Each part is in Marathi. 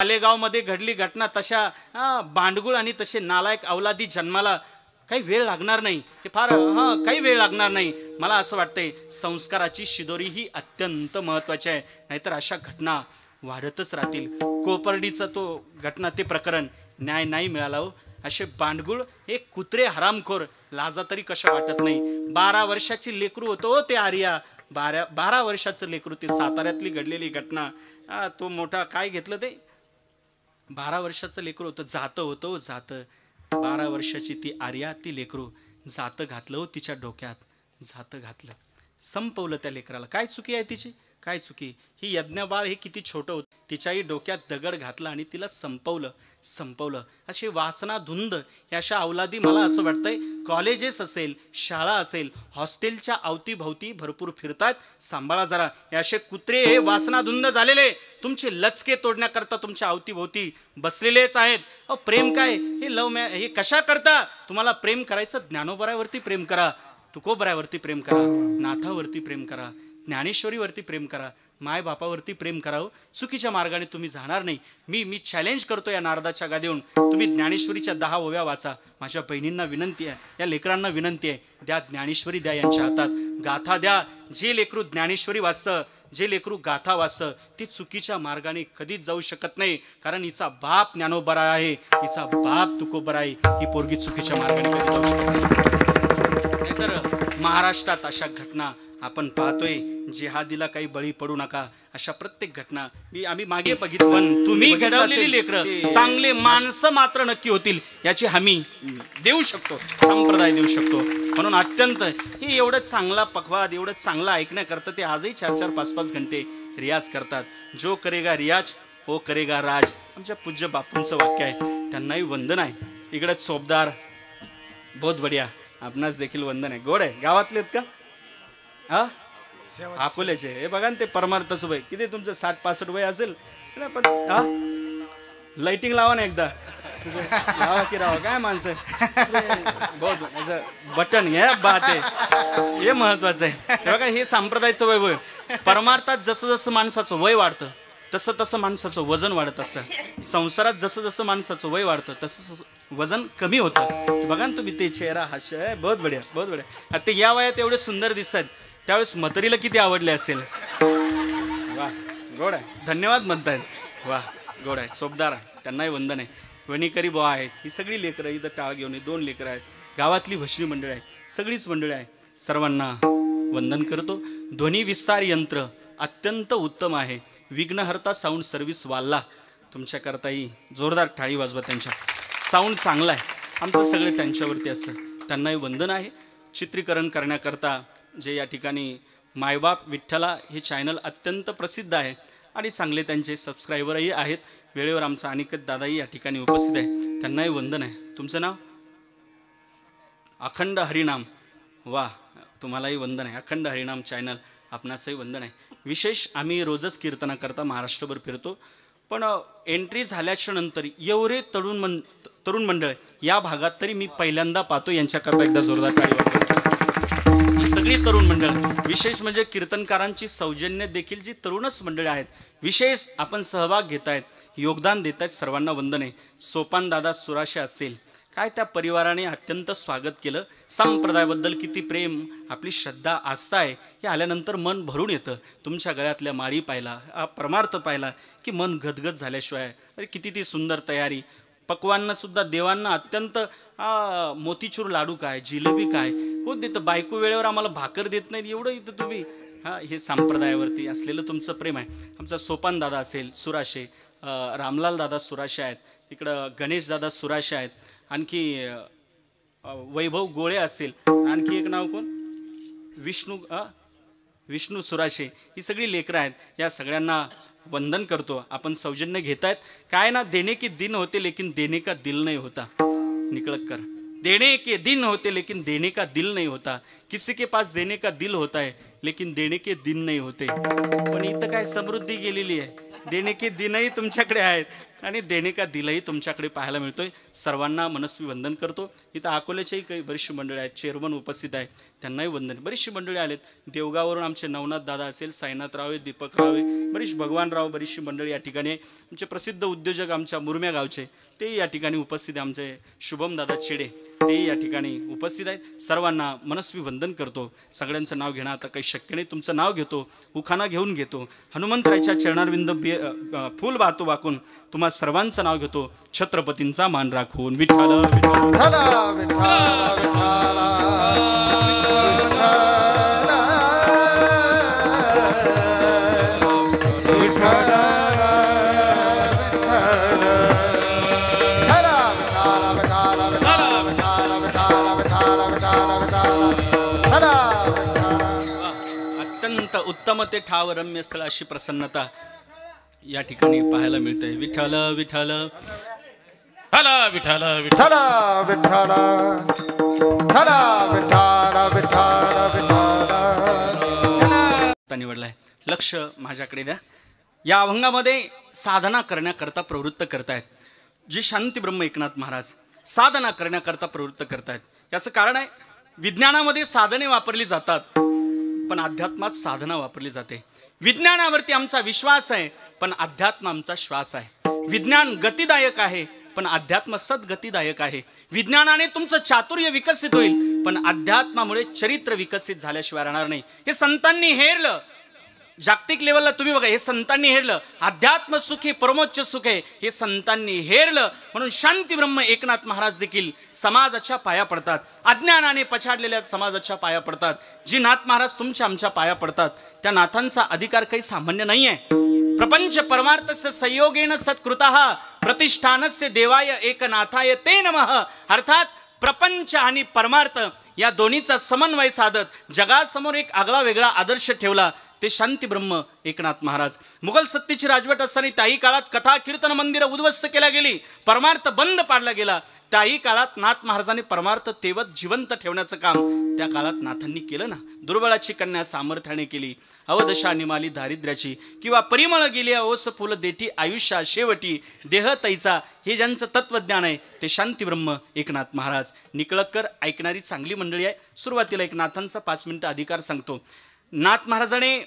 मालेगावमध्ये घडली घटना, तशा बांडगुळ आणि तसे नालायक अवलादी जन्माला काही वेळ लागणार नाही. हे फार काही वेळ लागणार नाही. मला असं वाटतंय संस्काराची शिदोरी ही अत्यंत महत्त्वाची आहे, नाहीतर अशा घटना वाढतच राहतील. कोपर्डीचा तो घटना, ते प्रकरण न्याय नाही मिळाला हो. असे बांडगुळ, हे कुत्रे हरामखोर, लाजा तरी कशा वाटत नाही. 12 वर्षाची लेकरू होतो ते आर्या, 12 वर्षाचं लेकरू. ते साताऱ्यातली घडलेली घटना. तो मोठा काय घेतलं ते 12 वर्षाचं लेकरू होतं, जातं होतं जातं. 12 वर्षाची ती आर्या, ती लेकरू जातं घातलं हो तिच्या डोक्यात, जातं घातलं, संपवलं त्या लेकराला. काय चुकी आहे तिची, काय चुकी. ही यज्ञबाळ हे किती छोटं होतं, तिच्याही डोक्यात दगड घातला आणि तिला संपवलं. अशी वासना धुंद या अशा अवलादी, मला असं वाटतंय कॉलेजेस असेल, शाळा असेल, हॉस्टेलच्या अवतीभवती भरपूर फिरतात. सांभाळा जरा. हे असे कुत्रे हे वासना धुंद झालेले तुमचे लचके तोडण्याकरता तुमच्या अवतीभोवती बसलेलेच आहेत. प्रेम काय हे हे कशा करता. तुम्हाला प्रेम करायचं, ज्ञानोबरावरती प्रेम करा, तुकोबरावरती प्रेम करा, नाथावरती प्रेम करा, ज्ञानेश्वरीवरती प्रेम करा, माय बापावरती प्रेम करावं. चुकीच्या मार्गाने तुम्ही जाणार नाही. मी चॅलेंज करतो या नारदाच्या गादीवरून, तुम्ही ज्ञानेश्वरीच्या 10 ओव्या वाचा. माझ्या बहिणींना विनंती आहे, या लेकरांना विनंती आहे, द्या ज्ञानेश्वरी, द्या यांच्या हातात, गाथा द्या. जे लेकरू ज्ञानेश्वरी वाचतं, जे लेकरू गाथा वाचतं, ती चुकीच्या मार्गाने कधीच जाऊ शकत नाही. कारण हिचा बाप ज्ञानोबरा आहे, हिचा बाप तुकोबरा आहे. ही पोरगी चुकीच्या मार्गाने कधी जाऊ शकत नाही. तर महाराष्ट्रात अशा घटना आपण पाहतोय. जिहादीला काही बळी पडू नका, अशा प्रत्येक घटना आम्ही मागे बघितलं. तुम्ही घडवलेली लेकरं चांगले माणसं मात्र नक्की होतील, याची हमी देऊ शकतो, संप्रदाय देऊ शकतो. म्हणून अत्यंत हे एवढं चांगला पखवाद, एवढं चांगलं ऐकण्याकरता ते आजही 4-4, 5-5 घंटे रियाज करतात. जो करेगा रियाज वो करेगा राज, आमच्या पूज्य बापूंचं वाक्य आहे. त्यांनाही वंदन आहे. इकडे सोबदार, बहुत बढिया, आपणास देखील वंदन आहे. गोड आहे. गावातले आहेत का? अकोल्याचे. हे बघा ना, ते परमार्थच वय किती तुमचं 60-65 वय असेल. पण लाइटिंग लावा ना एकदा, लावा की रावा. काय माणसं बहुत बटन हे बात आहे, हे महत्वाचं आहे. बघा, हे संप्रदायाचं वय. परमार्थात जसं जसं माणसाचं वय वाढतं तसं तसं माणसाचं वजन वाढत असतं. संसारात जसं जसं माणसाचं वय वाढतं तसं वजन कमी होतं. बघा ना तुम्ही, ते चेहरा हास्य आहे. बहुत बढिया, बहुत बढिया. ते या वयात एवढे सुंदर दिसतात, त्यावेळेस म्हातारीला किती आवडले असेल. वा, गोड आहे. धन्यवाद म्हणतायत. वा, गोड आहे. सोबदार आहे, त्यांनाही वंदन आहे. वणीकरी बुवा आहेत. ही सगळी लेकरं इथं टाळ घेऊन, 2 लेकरं आहेत. गावातली भजनी मंडळी आहे, सगळीच मंडळी आहे. सर्वांना वंदन करतो. ध्वनी विस्तार यंत्र अत्यंत उत्तम आहे. विघ्नहर्ता साऊंड सर्व्हिस वाल्ला, तुमच्याकरताही जोरदार टाळी वाजवा. त्यांच्या साऊंड चांगला आहे. आमचं सगळे त्यांच्यावरती असतं. त्यांनाही वंदन आहे. चित्रीकरण करण्याकरता जे या ठिकाणी मायबाप विठ्ठला हे चॅनल अत्यंत प्रसिद्ध आहे आणि चांगले त्यांचे सबस्क्रायबरही आहेत. वेळेवर आमचा अनिकेत दादाही या ठिकाणी उपस्थित आहे. त्यांनाही वंदन आहे. तुमचं नाव? अखंड हरिनाम. वा, तुम्हालाही वंदन आहे. अखंड हरिनाम चॅनल, आपणासही वंदन आहे. विशेष आम्ही रोजच कीर्तनाकरता महाराष्ट्रभर फिरतो, पण एंट्री झाल्याच्या नंतर एवढे तरुण मंडळ या भागात तरी मी पहिल्यांदा पाहतो. यांच्याकरता एकदा जोरदार टाळी वाजवा. ही सगळी तरुण मंडळ, विशेष म्हणजे कीर्तनकारांची सौजन्य देखील जी तरुणच मंडळी आहेत, विशेष आपण सहभाग घेत आहेत, योगदान देत आहेत. सर्वांना वंदन आहे. सोपान दादा सुराशे असेल, काय त्या परिवाराने अत्यंत स्वागत केलं. संप्रदायाबद्दल किती प्रेम, आपली श्रद्धा, आस्था आहे, हे आल्यानंतर मन भरून येतं. तुमच्या गळ्यातल्या माळी पाहिला, परमार्थ पाहिला की मन गदगद झाल्याशिवाय. अरे किती ती सुंदर तयारी. पक्वांनासुद्धा देवांना अत्यंत मोतीचूर लाडू काय, जिलेबी काय हो देतं. बायको वेळेवर आम्हाला भाकर देत नाही, एवढं इथं तुम्ही. हे संप्रदायावरती असलेलं तुमचं प्रेम आहे. आमचा सोपान दादा असेल सुराशे, रामलाल दादा सुराशे आहेत, इकडं गणेश दादा सुराशे आहेत, आणखी वैभव गोळे असेल, आणखी एक नाव कोण, विष्णू सुराशे. ही सगळी लेकरं आहेत. या सगळ्यांना वंदन करतो. आपण सौजन्य घेत आहेत. काय ना, देने के दिन होते लेकिन देने का दिल नहीं होता. निकळकर, देने के दिन होते लेकिन देने का दिल नहीं होता. किसी के पास देने का दिल होता है लेकिन देने के दिन नहीं होते. पण इथं काय समृद्धी गेलेली आहे, देणे के दिनही तुमच्याकडे आहेत, आणि देणेका दिलंही तुमच्याकडे पाहायला मिळतोय. सर्वांना मनस्वी वंदन करतो. इथं अकोल्याच्याही काही बरीचशी मंडळी आहेत, चेअरमन उपस्थित आहे, त्यांनाही वंदन. बरीचशी मंडळी आलेत. देवगाववरून आमचे नवनाथ दादा असेल, साईनाथराव आहे, दीपकराव आहे, बरीच भगवानराव, बरीचशी मंडळी या ठिकाणी आहे. आमचे प्रसिद्ध उद्योजक आमच्या मुरम्या गावचे तेही या ठिकाणी उपस्थित आहे. आमचे शुभम दादा चिडे तेही या ठिकाणी उपस्थित आहेत. सर्वांना मनस्वी वंदन करतो. सगळ्यांचं नाव घेणं आता काही शक्य नाही. तुमचं नाव घेतो, उखाणा घेऊन घेतो. हनुमंतरायच्या चरणारविंद फूल वाहतो वाकून तुम्हा सर्वांचं नाव घेतो. छत्रपतींचा मान राखून. विठ्ठल विठ्ठल अत्यंत उत्तम ते ठाव रम्य स्थळ अशी प्रसन्नता या ठिकाणी पाहायला मिळते. विठ्ठल विठ्ठल विठ्ठल विठ्ठल विठ्ठल विठ्ठल निवडलाय. लक्ष माझ्याकडे द्या. या अभंगामध्ये साधना करण्याकरता प्रवृत्त करतायत. जी शांती ब्रह्म एकनाथ महाराज साधना करण्याकरता प्रवृत्त करतायत. याचं कारण आहे, विज्ञानामध्ये साधने वापरली जातात, पण अध्यात्मात साधना वापरली जाते. विज्ञानावरती आमचा विश्वास आहे, पण अध्यात्म आमचा श्वास आहे. विज्ञान गतिदायक आहे, पण अध्यात्म सद्गतिदायक आहे. विज्ञानाने तुमचं चातुर्य विकसित होईल, पण अध्यात्मामुळे चरित्र विकसित झाल्याशिवाय राहणार नाही. हे संतांनी हेरलं. जागतिक लेवलला तुम्ही बघा, हे संतांनी हेरलं. अध्यात्म सुख हे परमोच्च सुख आहे, हे संतांनी हेरलं. म्हणून शांती ब्रह्म एकनाथ महाराज देखील समाजाच्या पाया पडतात. अज्ञानाने पछाडलेल्या समाजाच्या पाया पडतात. जी नाथ महाराज तुमच्या आमच्या पाया पडतात, त्या नाथांचा अधिकार काही सामान्य नाही आहे. प्रपंच परमार्थस्य संयोगेन सत्कृतः प्रतिष्ठानस्य देवाय एकनाथाय ते नमः. अर्थात प्रपंच आणि परमार्थ या दोन्हीचा समन्वय साधत जगासमोर एक आगळा वेगळा आदर्श ठेवला ते शांती ब्रह्म एकनाथ महाराज. मुघल सत्तेची राजवट असताना त्याही काळात कथा कीर्तन मंदिरं उद्ध्वस्त केल्या गेली, परमार्थ बंद पाडला गेला. त्याही काळात नाथ महाराजांनी परमार्थ तेवत जिवंत ठेवण्याचं काम त्या काळात नाथांनी केलं ना. दुर्बळाची कन्या सामर्थ्याने केली, अवदशा निमाली दारिद्र्याची, किंवा परिमळ गेली ओस फुल देठी आयुष्या शेवटी, देह तैचा, हे ज्यांचं तत्वज्ञान आहे ते शांती ब्रह्म एकनाथ महाराज. निकळकर ऐकणारी चांगली मंडळी आहे. सुरुवातीला एक नाथांचा 5 मिनिटं अधिकार सांगतो. नाथ महाराजांनी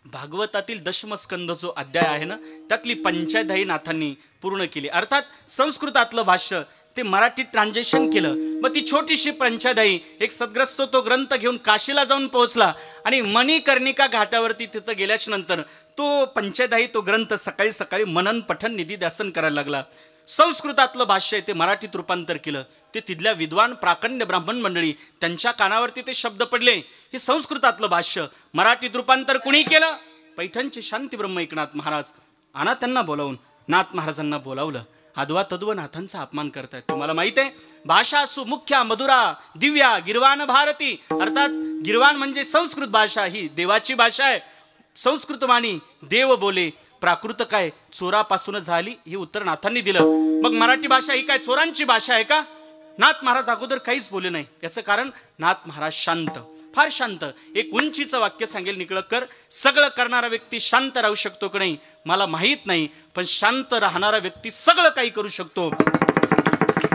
भागवतातील दशमस्कंद जो अध्याय आहे ना, त्यातली पंचायतही नाथांनी पूर्ण केली. अर्थात संस्कृतातलं भाष्य ते मराठीत ट्रान्झेक्शन केलं. मग ती छोटीशी पंचायतही एक सद्ग्रस्त तो ग्रंथ घेऊन काशीला जाऊन पोहोचला आणि मणिकर्णिका घाटावरती तिथं गेल्याच्या नंतर तो पंचायतही तो ग्रंथ सकाळी सकाळी मनन पठन निधी ध्यासन करायला लागला. संस्कृतातलं भाष्य ते मराठीत रूपांतर केलं. ते तिथल्या विद्वान प्राकंड्य ब्राह्मण मंडळी त्यांच्या कानावरती ते शब्द पडले. हे संस्कृतातलं भाष्य मराठीत रूपांतर कुणी केलं? पैठणचे शांती ब्रह्म एकनाथ महाराज. आणा त्यांना बोलावून. नाथ महाराजांना बोलावलं. अद्वा तद्व नाथांचा अपमान करतायत. तुम्हाला माहित आहे, भाषा सुमुख्या मधुरा दिव्या गिरवान भारती. अर्थात गिरवान म्हणजे संस्कृत भाषा, ही देवाची भाषा आहे. संस्कृत वाणी देव बोले. प्राकृत काय चोरापासून झाली, हे उत्तर नाथांनी दिलं. मग मराठी भाषा ही काय चोरांची भाषा आहे का? नाथ महाराज अगोदर काहीच बोलले नाही. याचं कारण नाथ महाराज शांत, फार शांत. एक उंचीचं वाक्य सांगेल निकळकर, सगळं करणारा व्यक्ती शांत राहू शकतो की नाही मला माहीत नाही, पण शांत राहणारा व्यक्ती सगळं काही करू शकतो.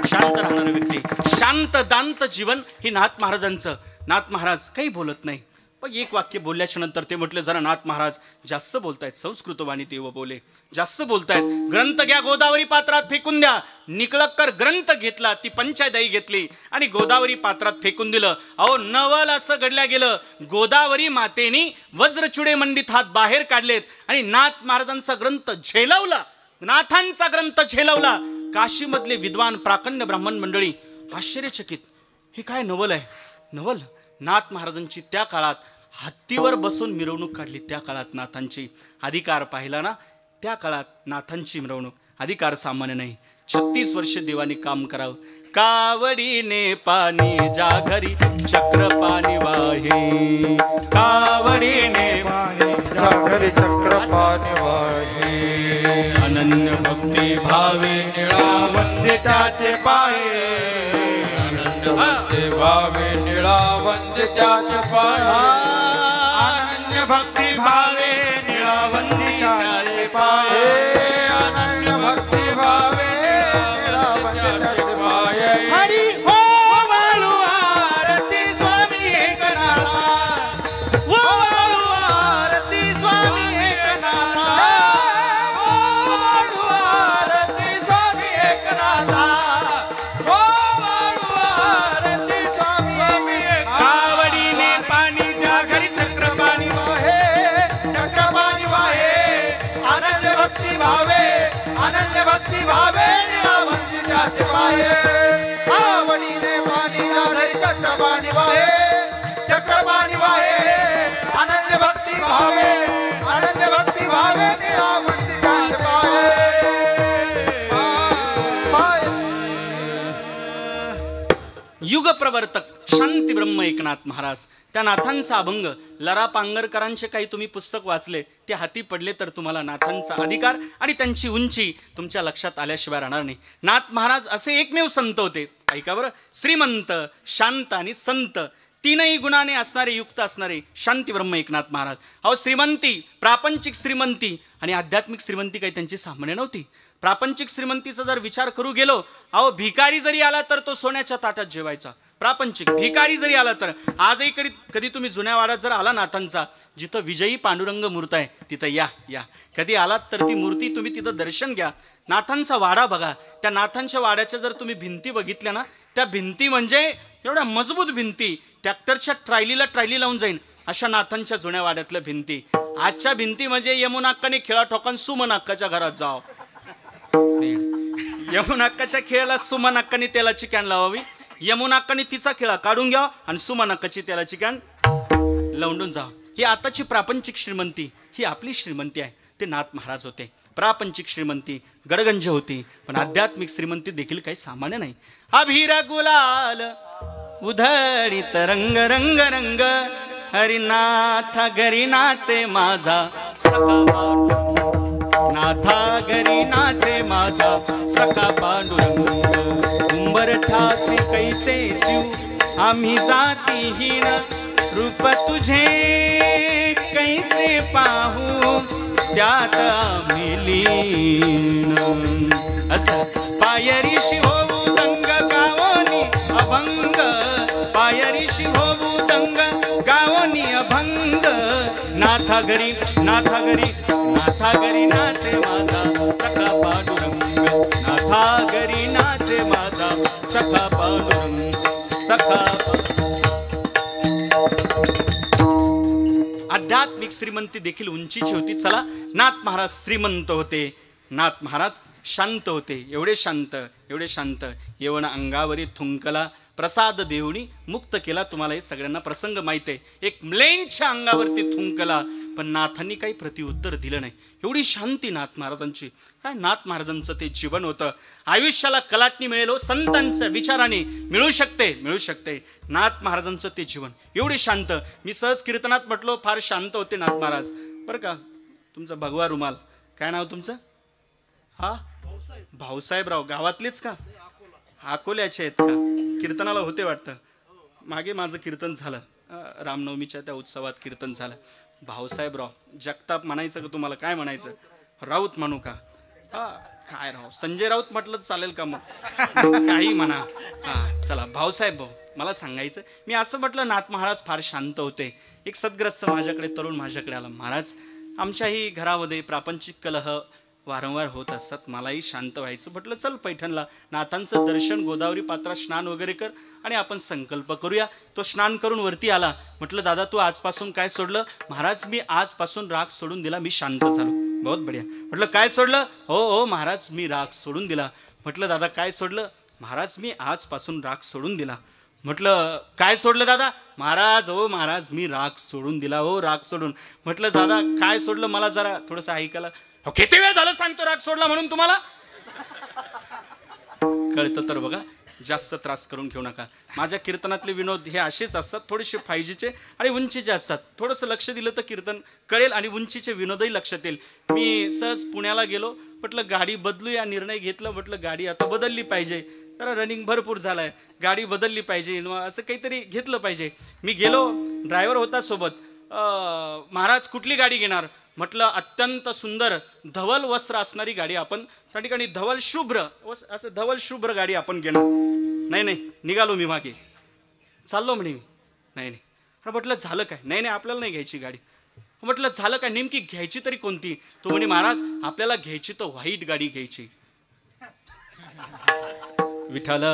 शांत राहणारा व्यक्ती, शांत दांत जीवन हे नाथ महाराजांचं. नाथ महाराज काही बोलत नाही, पण एक वाक्य बोलल्याच्या नंतर ते म्हटलं, जरा नाथ महाराज जास्त बोलतायत. संस्कृत वाणी देव बोले, जास्त बोलतायत. ग्रंथ घ्या, गोदावरी पात्रात फेकून द्या. निकळकर ग्रंथ घेतला, ती पंचायतही घेतली आणि गोदावरी पात्रात फेकून दिलं. अहो नवल असं घडल्या गेलं. गोदावरी मातेनी वज्रचुडे मंडित हात बाहेर काढलेत आणि नाथ महाराजांचा ग्रंथ झेलवला. नाथांचा ग्रंथ झेलवला. काशीमधले विद्वान प्राकंड्य ब्राह्मण मंडळी आश्चर्यचकित. हे काय नवल आहे? नवल नाथ महाराजांची त्या काळात हत्तीवर बसून मिरवणूक काढली. त्या काळात नाथांची अधिकार पाहिला ना, त्या काळात नाथांची मिरवणूक अधिकार सामान्य नाही. 36 वर्ष देवानी काम करावं. कावडीने पाणी जा घरी चक्र पाणी वाहे. कावडीने पाणी जा घरी चक्र पाणी वाहे. अनन्य भक्ती भावे निळा वंदे त्याचे पाये. अनन्य भक्ती भावे निळा वंदे त्याचे पाये. अनन्य भक्ती भावे निळा वंदे त्याचे पाये. अनन्य भक्ती भक्ती भावे निळावंती त्याचे पाये आवडीने पाणी आढळी चक्रपाणी वाहे चक्रपाणी वाहे अनन्य भक्ती भावे निळावंती त्याचे पाये युग प्रवर्तक शांती ब्रह्म एकनाथ महाराज. त्या नाथांचा अभंग लरा पांगरकरांचे काही तुम्ही पुस्तक वाचले ते हाती पडले तर तुम्हाला नाथांचा अधिकार आणि त्यांची उंची तुमच्या लक्षात आल्याशिवाय राहणार नाही. नाथ महाराज असे एकमेव संत होते, ऐका बरं, श्रीमंत, शांत आणि संत तीनही गुणाने असणारे, युक्त असणारे शांती ब्रह्म एकनाथ महाराज. अहो, श्रीमंती, प्रापंचिक श्रीमंती आणि आध्यात्मिक श्रीमंती काही त्यांची सामान्य नव्हती. प्रापंचिक श्रीमंतीचा जर विचार करू गेलो, अहो भिकारी जरी आला तर तो सोन्याच्या ताटात जेवायचा. प्रापंचिक भिकारी जरी आला तर, आजही कधी तुम्ही जुन्या वाड्यात जर आला नाथांचा, जिथं विजयी पांडुरंग मूर्त आहे तिथं या कधी आलात तर ती मूर्ती तुम्ही तिथं दर्शन घ्या. नाथांचा वाडा बघा, त्या नाथांच्या वाड्याच्या जर तुम्ही भिंती बघितल्या ना, त्या भिंती म्हणजे एवढ्या मजबूत भिंती, ट्रॅक्टरच्या ट्रायली लावून जाईन अशा नाथांच्या जुन्या वाड्यातल्या भिंती. आजच्या भिंती म्हणजे यमुनाक्काने खेळा ठोकान सुमन अक्काच्या घरात जाव. यमुनाक्काच्या खेळाला सुमन अक्काने तेलाची कॅन लावावी, यमुनाक्काने तिचा खेळा काढून घ्या आणि सुमन अक्काची तेलाची कॅन लावून जाव. ही आताची प्रापंचिक श्रीमंती, ही आपली श्रीमंती आहे. ते नाथ महाराज होते. प्रापंचिक श्रीमंती गडगंज होती, पण आध्यात्मिक श्रीमंती देखील काही सामान्य नाही. अभिर गुलाल उधळीत रंग रंग रंग हरिनाथा घरी नाचे माझा सखा, नाथा घरी नाचे माझा सखा पांडुरंग. उंबरठाचे कैसे शिव आम्ही जातीहीन, रूप तुझे कैसे पाहू त्यात आम्ही लीन. असं पायरीशी होऊ दंग गावोनी अभंग, पायरीशी होऊ दंग गावोनी अभंग. नाथा घरी नाचे माझा सखा पांडुरंग, नाथा घरी नाचे माझा सखा पांडुरंग सखा. आध्यात्मिक श्रीमंती देखील उंचीची होती. चला, नाथ महाराज श्रीमंत होते, नाथ महाराज शांत होते. एवढे शांत येवण अंगावरी थुंकला प्रसाद देऊनी मुक्त केला. तुम्हाला हे सगळ्यांना प्रसंग माहित आहे. एक म्लेंच्या अंगावरती थुंकला, पण नाथांनी काही प्रत्युत्तर दिलं नाही. एवढी शांती नाथ महाराजांची. काय नाथ महाराजांचं ते जीवन होतं. आयुष्याला कलाटणी मिळेल, संतांच्या विचाराने मिळू शकते. नाथ महाराजांचं ते जीवन एवढे शांत. मी सहज कीर्तनात म्हटलो फार शांत होते नाथ महाराज बरं का. तुमचा भगवा रुमाल, काय नाव तुमचं? हा, भाऊसाहेबराव. गावातलेच का? अकोल्याचे आहेत का? कीर्तनाला होते वाटतं. मागे माझं कीर्तन झालं, रामनवमीच्या त्या उत्सवात कीर्तन झालं. भाऊसाहेबराव जगताप म्हणायचं का तुम्हाला? काय म्हणायचं? राऊत म्हणू का? हा, काय राव, संजय राऊत म्हटलं चालेल का? मग काही म्हणा. हा, चला भाऊसाहेब भाऊ. मला सांगायचं, मी असं म्हटलं नाथ महाराज फार शांत होते. एक सद्ग्रस्त तरुण माझ्याकडे आला. महाराज, आमच्याही घरामध्ये प्रापंचिक कलह वारंवार होत असतात, मलाही शांत व्हायचं. म्हटलं चल पैठणला, नाथांचं दर्शन, गोदावरी पात्रात स्नान वगैरे कर आणि आपण संकल्प करूया. तो स्नान करून वरती आला. म्हटलं दादा, तू आजपासून काय सोडलं? महाराज, मी आजपासून राग सोडून दिला, मी शांत झालो. बहुत बढिया. म्हटलं काय सोडलं? हो महाराज, मी राग सोडून दिला. म्हटलं दादा काय सोडलं? महाराज, मी आजपासून राग सोडून दिला. म्हटलं काय सोडलं दादा? महाराज मी राग सोडून दिला. हो, राग सोडून. म्हटलं दादा काय सोडलं, मला जरा थोडंसं ऐकायला. किती वेळ झालं सांगतो राग सोडला म्हणून तुम्हाला? कळतं तर बघा, जास्त त्रास करून घेऊ नका. माझ्या कीर्तनातले विनोद हे असेच असतात, थोडेसे फायजीचे आणि उंचीचे असतात. थोडंसं लक्ष दिलं तर कीर्तन कळेल आणि उंचीचे विनोदही लक्षात येईल. मी सहज पुण्याला गेलो, म्हटलं गाडी बदलूया, निर्णय घेतला. म्हटलं गाडी आता बदलली पाहिजे, जरा रनिंग भरपूर झालाय, गाडी बदलली पाहिजे, असं काहीतरी घेतलं पाहिजे. मी गेलो, ड्रायव्हर होता सोबत. महाराज कुठली गाडी घेणार? म्हटलं अत्यंत सुंदर धवल वस्त्र असणारी गाडी आपण, त्या ठिकाणी धवल शुभ्र गाडी आपण घेणार. नाही, निघालो मी मागे, चाललो म्हणे मी. नाही. म्हटलं झालं काय? नाही, आपल्याला नाही घ्यायची गाडी. म्हटलं झालं काय? नेमकी घ्यायची तरी कोणती? तो म्हणे महाराज, आपल्याला घ्यायची तर व्हाईट गाडी घ्यायची. विठ्ठल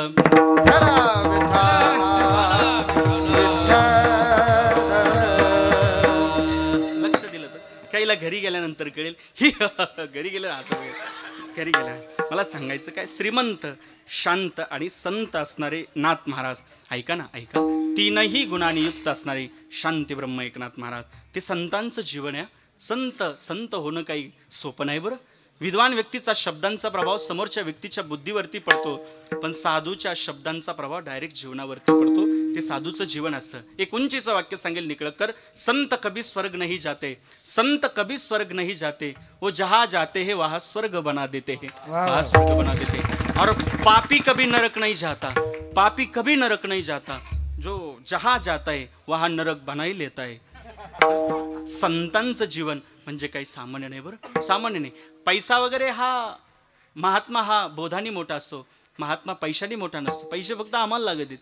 लक्ष दिलं तर काहीला घरी गेल्यानंतर कळेल. ही घरी गेलं असं, घरी गेल्या मला सांगायचं काय, श्रीमंत, शांत आणि संत असणारे नाथ महाराज, ऐका ना ऐका, तीनही गुणांनी युक्त असणारे शांती ब्रह्म एकनाथ महाराज, ते संतांचं जीवन आहे. संत होणं काही सोपं नाही बरं. विद्वान व्यक्तीचा शब्दांचा प्रभाव समोरच्या व्यक्तीच्या बुद्धीवरती पडतो, पण साधूच्या शब्दांचा प्रभाव डायरेक्ट जीवनावरती पडतो. ते साधूचं जीवन असतं. एक उंचीचं वाक्य सांगेल निकळकर, संत कभी स्वर्ग नहीं जाते, संत कभी स्वर्ग नहीं जाते, वो जहाँ जाते हैं वहाँ स्वर्ग बना देते हैं, वहाँ स्वर्ग बना देते हैं. और पापी कभी नरक नहीं जाता, पापी कभी नरक नहीं जाता, जो जहाँ जाता है वहाँ नरक बना ही लेता है. संतांचं जीवन म्हणजे काही सामान्य नाही बरं, सामान्य नाही. पैसा वगैरे हा महात्मा हा बोधानी मोठा असतो, महात्मा पैशाने मोठा नसतो. पैसे फक्त आम्हाला लागत आहेत,